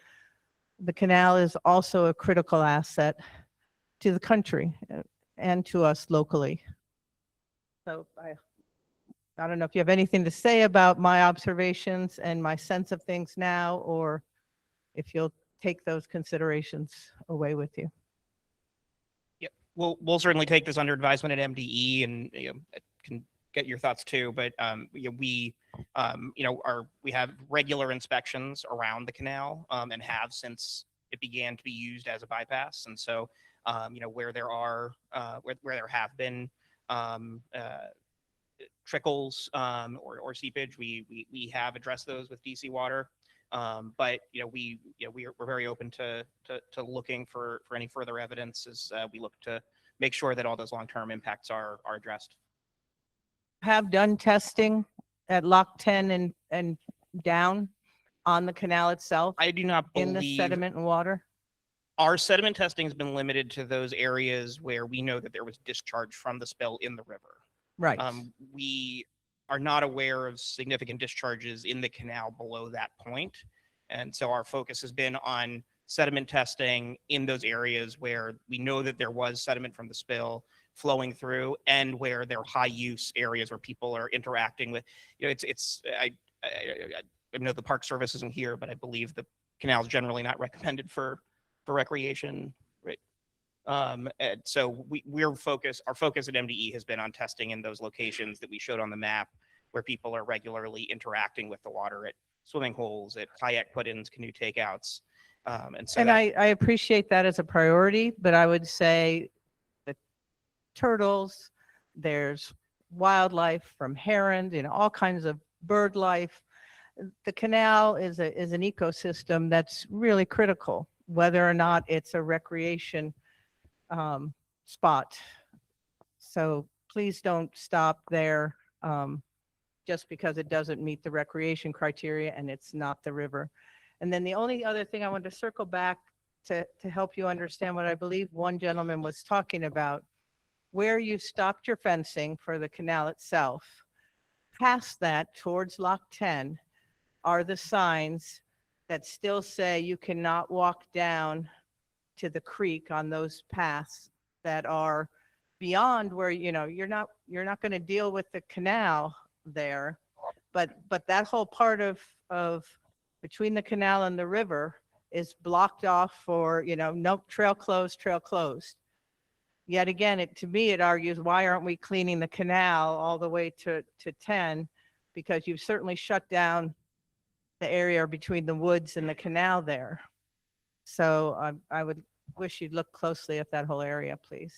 the canal is also a critical asset to the country and to us locally. So I don't know if you have anything to say about my observations and my sense of things now, or if you'll take those considerations away with you. Yep, we'll certainly take this under advisement at MDE, and can get your thoughts too. But we have regular inspections around the canal, and have since it began to be used as a bypass. And so where there have been trickles or seepage, we have addressed those with DC Water. But we're very open to looking for any further evidence as we look to make sure that all those long-term impacts are addressed. Have done testing at Lock 10 and down on the canal itself? I do not believe in the sediment and water. Our sediment testing has been limited to those areas where we know that there was discharge from the spill in the river. Right. We are not aware of significant discharges in the canal below that point. And so our focus has been on sediment testing in those areas where we know that there was sediment from the spill flowing through, and where they're high use areas where people are interacting with, I know the Park Service isn't here, but I believe the canal is generally not recommended for recreation, right? And so our focus at MDE has been on testing in those locations that we showed on the map, where people are regularly interacting with the water at swimming holes, at kayak put-ins, canoe takeouts. And I appreciate that as a priority, but I would say the turtles, there's wildlife from heron, all kinds of bird life. The canal is an ecosystem that's really critical, whether or not it's a recreation spot. So please don't stop there just because it doesn't meet the recreation criteria and it's not the river. And then the only other thing I wanted to circle back to help you understand what I believe one gentleman was talking about, where you stopped your fencing for the canal itself, past that towards Lock 10 are the signs that still say you cannot walk down to the creek on those paths that are beyond where, you're not going to deal with the canal there, but that whole part of between the canal and the river is blocked off for, no, trail closed. Yet again, to me, it argues, why aren't we cleaning the canal all the way to 10? Because you've certainly shut down the area between the woods and the canal there. So I would wish you'd look closely at that whole area, please.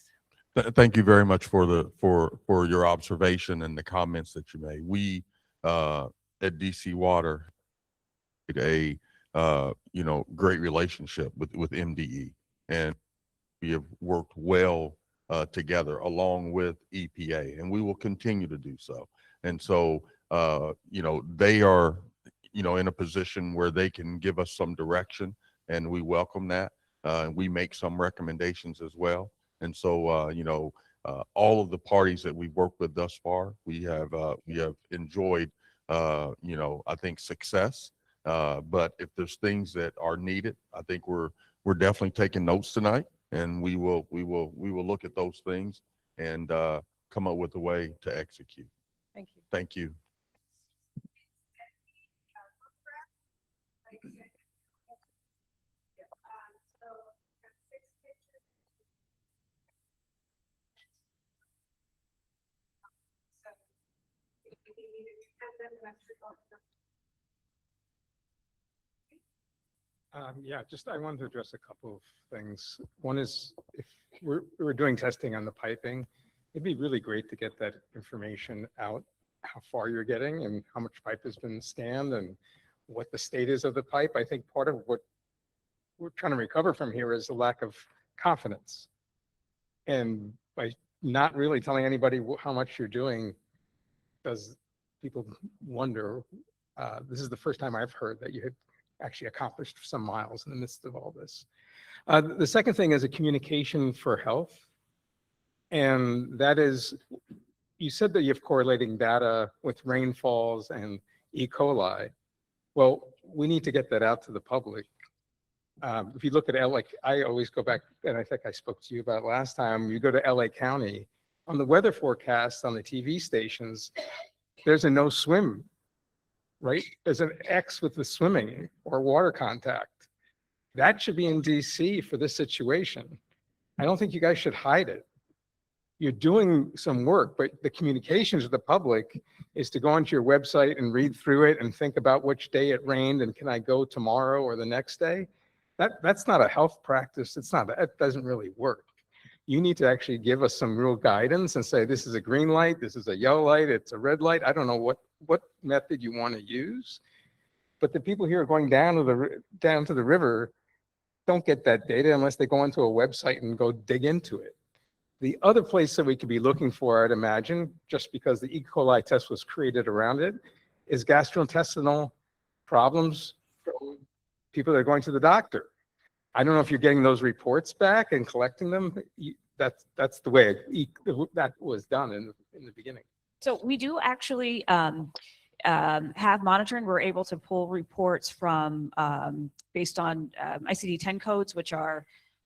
Thank you very much for your observation and the comments that you made. We at DC Water a great relationship with MDE, and we have worked well together along with EPA, and we will continue to do so. And so they are in a position where they can give us some direction, and we welcome that. We make some recommendations as well. And so all of the parties that we've worked with thus far, we have enjoyed I think success. But if there's things that are needed, I think we're definitely taking notes tonight, and we will look at those things and come up with a way to execute. Thank you. Thank you. Yeah, just I wanted to address a couple of things. One is if we're doing testing on the piping, it'd be really great to get that information out, how far you're getting and how much pipe has been scanned and what the state is of the pipe. I think part of what we're trying to recover from here is the lack of confidence. And by not really telling anybody how much you're doing, does people wonder, this is the first time I've heard that you had actually accomplished some miles in the midst of all this. The second thing is a communication for health. And that is, you said that you have correlating data with rainfalls and E. coli. Well, we need to get that out to the public. If you look at LA, I always go back, and I think I spoke to you about last time, you go to LA County, on the weather forecast on the TV stations, there's a no swim, right? There's an X with the swimming or water contact. That should be in DC for this situation. I don't think you guys should hide it. You're doing some work, but the communication to the public is to go onto your website and read through it and think about which day it rained and can I go tomorrow or the next day? That's not a health practice. It doesn't really work. You need to actually give us some real guidance and say, this is a green light, this is a yellow light, it's a red light. I don't know what method you want to use, but the people here going down to the river don't get that data unless they go onto a website and go dig into it. The other place that we could be looking for, I'd imagine, just because the E. coli test was created around it, is gastrointestinal problems from people that are going to the doctor. I don't know if you're getting those reports back and collecting them. That's the way that was done in the beginning. So we do actually have monitoring. We're able to pull reports from based on ICD-10 codes, which are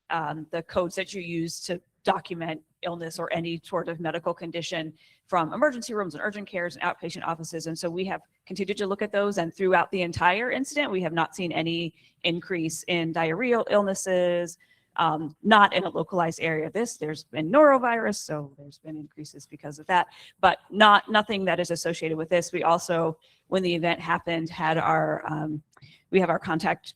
the codes that you use to document illness or any sort of medical condition from emergency rooms and urgent cares and outpatient offices. And so we have continued to look at those, and throughout the entire incident, we have not seen any increase in diarrheal illnesses, not in a localized area. There's been norovirus, so there's been increases because of that, but nothing that is associated with this. We also, when the event happened, had we have our contact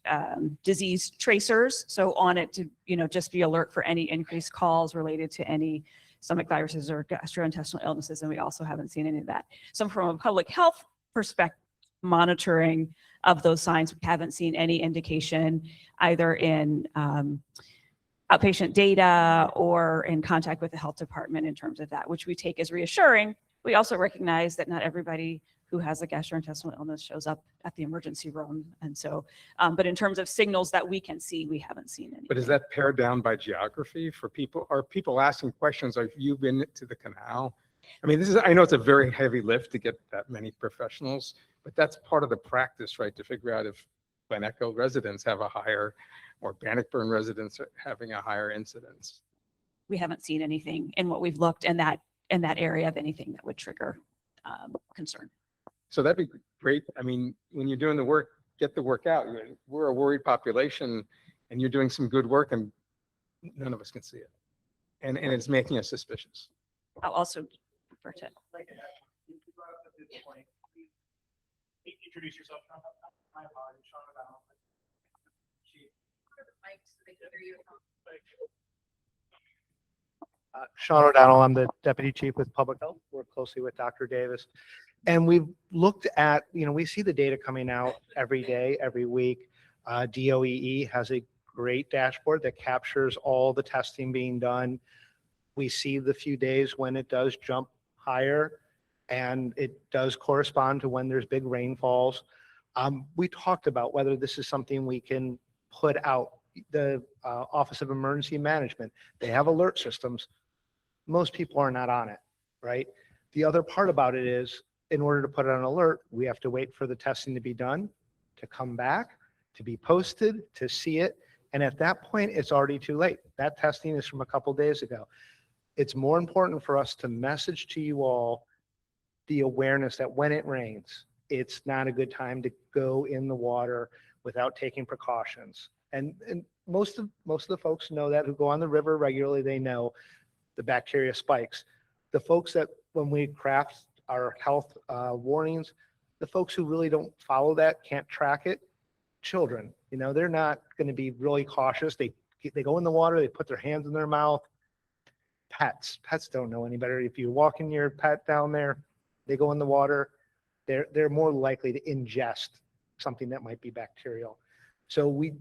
disease tracers. So on it to, just be alert for any increased calls related to any stomach viruses or gastrointestinal illnesses. And we also haven't seen any of that. So from a public health perspective, monitoring of those signs, we haven't seen any indication either in outpatient data or in contact with the health department in terms of that, which we take as reassuring. We also recognize that not everybody who has a gastrointestinal illness shows up at the emergency room. And so, but in terms of signals that we can see, we haven't seen any. But is that pared down by geography for people? Are people asking questions? Have you been to the canal? I mean, I know it's a very heavy lift to get that many professionals, but that's part of the practice, right? To figure out if Glen Echo residents have a higher, or Bannockburn residents are having a higher incidence. We haven't seen anything in what we've looked in that area of anything that would trigger concern. So that'd be great. I mean, when you're doing the work, get the work out. We're a worried population and you're doing some good work and none of us can see it. And it's making us suspicious. I'll also refer to. Introduce yourself. Sean O'Donnell, I'm the Deputy Chief with Public Health, work closely with Dr. Davis. And we've looked at, we see the data coming out every day, every week. DOEE has a great dashboard that captures all the testing being done. We see the few days when it does jump higher, and it does correspond to when there's big rainfalls. We talked about whether this is something we can put out. The Office of Emergency Management, they have alert systems. Most people are not on it, right? The other part about it is, in order to put it on alert, we have to wait for the testing to be done, to come back, to be posted, to see it. And at that point, it's already too late. That testing is from a couple days ago. It's more important for us to message to you all the awareness that when it rains, it's not a good time to go in the water without taking precautions. And most of the folks know that, who go on the river regularly. They know the bacteria spikes. The folks that, when we craft our health warnings, the folks who really don't follow that, can't track it, children, You know, they're not going to be really cautious. They go in the water, they put their hands in their mouth. Pets don't know any better. If you walk in your pet down there, they go in the water, they're more likely to ingest something that might be bacterial. So we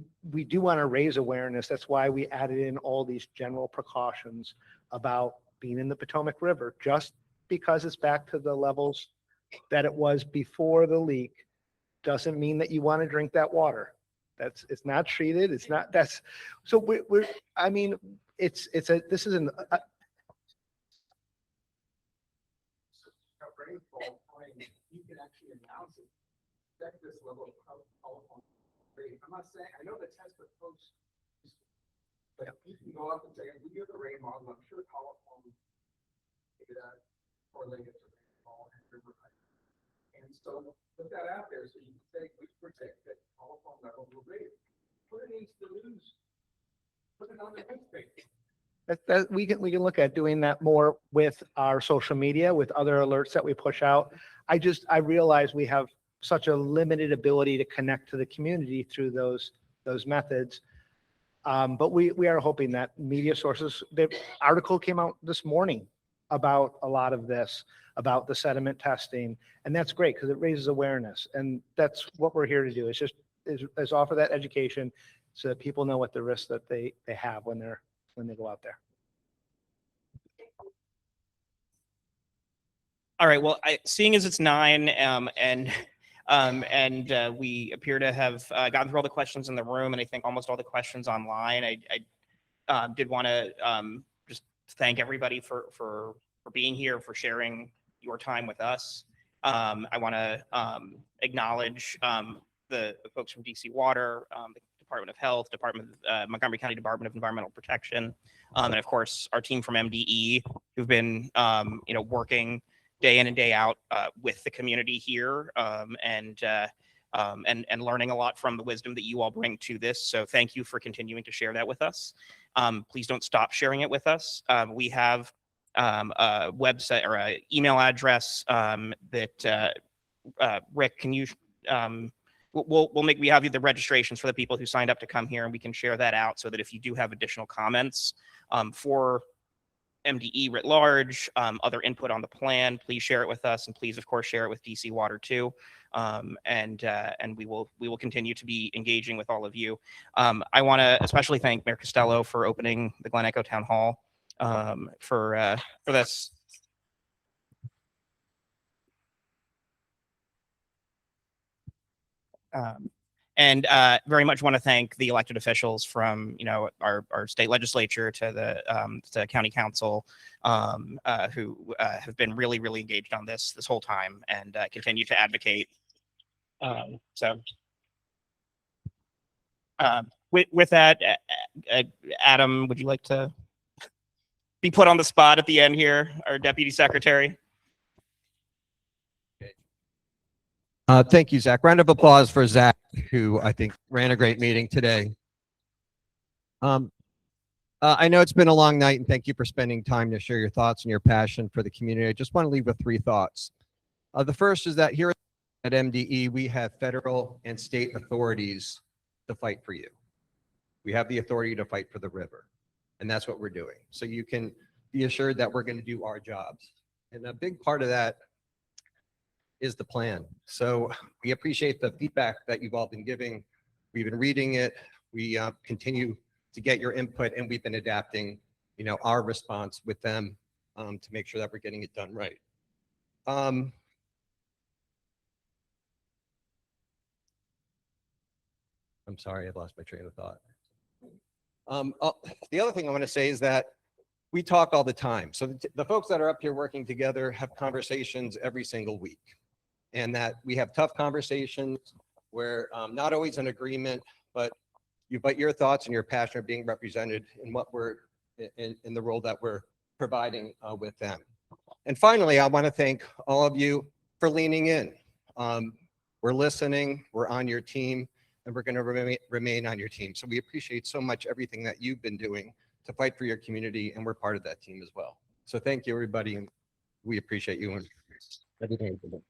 do want to raise awareness. That's why we added in all these general precautions about being in the Potomac River. Just because it's back to the levels that it was before the leak doesn't mean that you want to drink that water. It's not treated. It's not, so I mean, this is an, you can actually announce it, check this level of telephone rate. I'm not saying, I know the test but folks, but you can go up and say, we have the rain model, I'm sure telephone data correlated to rainfall and river height. And so put that out there so you can say, we predict that telephone level will raise. Put it into the news, put it on the news page. that we can look at doing that more with our social media, with other alerts that we push out. I realize we have such a limited ability to connect to the community through those methods. But we are hoping that media sources, the article came out this morning about a lot of this, about the sediment testing, and that's great because it raises awareness, and that's what we're here to do. It's just is offer that education so that people know what the risks that they have when they go out there. All right. Well, seeing as it's 9 and we appear to have gotten through all the questions in the room, and I think almost all the questions online, I did want to just thank everybody for being here, for sharing your time with us. I want to acknowledge the folks from DC Water, the Department of Health, Montgomery County Department of Environmental Protection, and of course our team from MDE, who've been working day in and day out with the community here, and learning a lot from the wisdom that you all bring to this. So thank you for continuing to share that with us. Please don't stop sharing it with us. We have a website or an email address that Rick, can you we have the registrations for the people who signed up to come here, and we can share that out so that if you do have additional comments for MDE writ large, other input on the plan, please share it with us, and please of course share it with DC Water too. And we will continue to be engaging with all of you. I want to especially thank Mayor Costello for opening the Glen Echo Town Hall for this. And very much want to thank the elected officials from our state legislature to the county council who have been really engaged on this whole time and continue to advocate. With that, Adam, would you like to be put on the spot at the end here, our deputy secretary? Thank you, Zach. Round of applause for Zach, who I think ran a great meeting today. I know it's been a long night, and thank you for spending time to share your thoughts and your passion for the community. I just want to leave with 3 thoughts. The first is that here at MDE, we have federal and state authorities to fight for you. We have the authority to fight for the river, and that's what we're doing. So you can be assured that we're going to do our jobs. And a big part of that is the plan. So we appreciate the feedback that you've all been giving. We've been reading it. We continue to get your input, and we've been adapting, our response with them to make sure that we're getting it done right. I'm sorry, I've lost my train of thought. The other thing I want to say is that we talk all the time. So the folks that are up here working together have conversations every single week. And that we have tough conversations where not always in agreement, but your thoughts and your passion are being represented in what we're in the role that we're providing with them. And finally, I want to thank all of you for leaning in. We're listening, we're on your team, and we're going to remain on your team. So we appreciate so much everything that you've been doing to fight for your community, and we're part of that team as well. So thank you, everybody, and we appreciate you and everything you've been doing.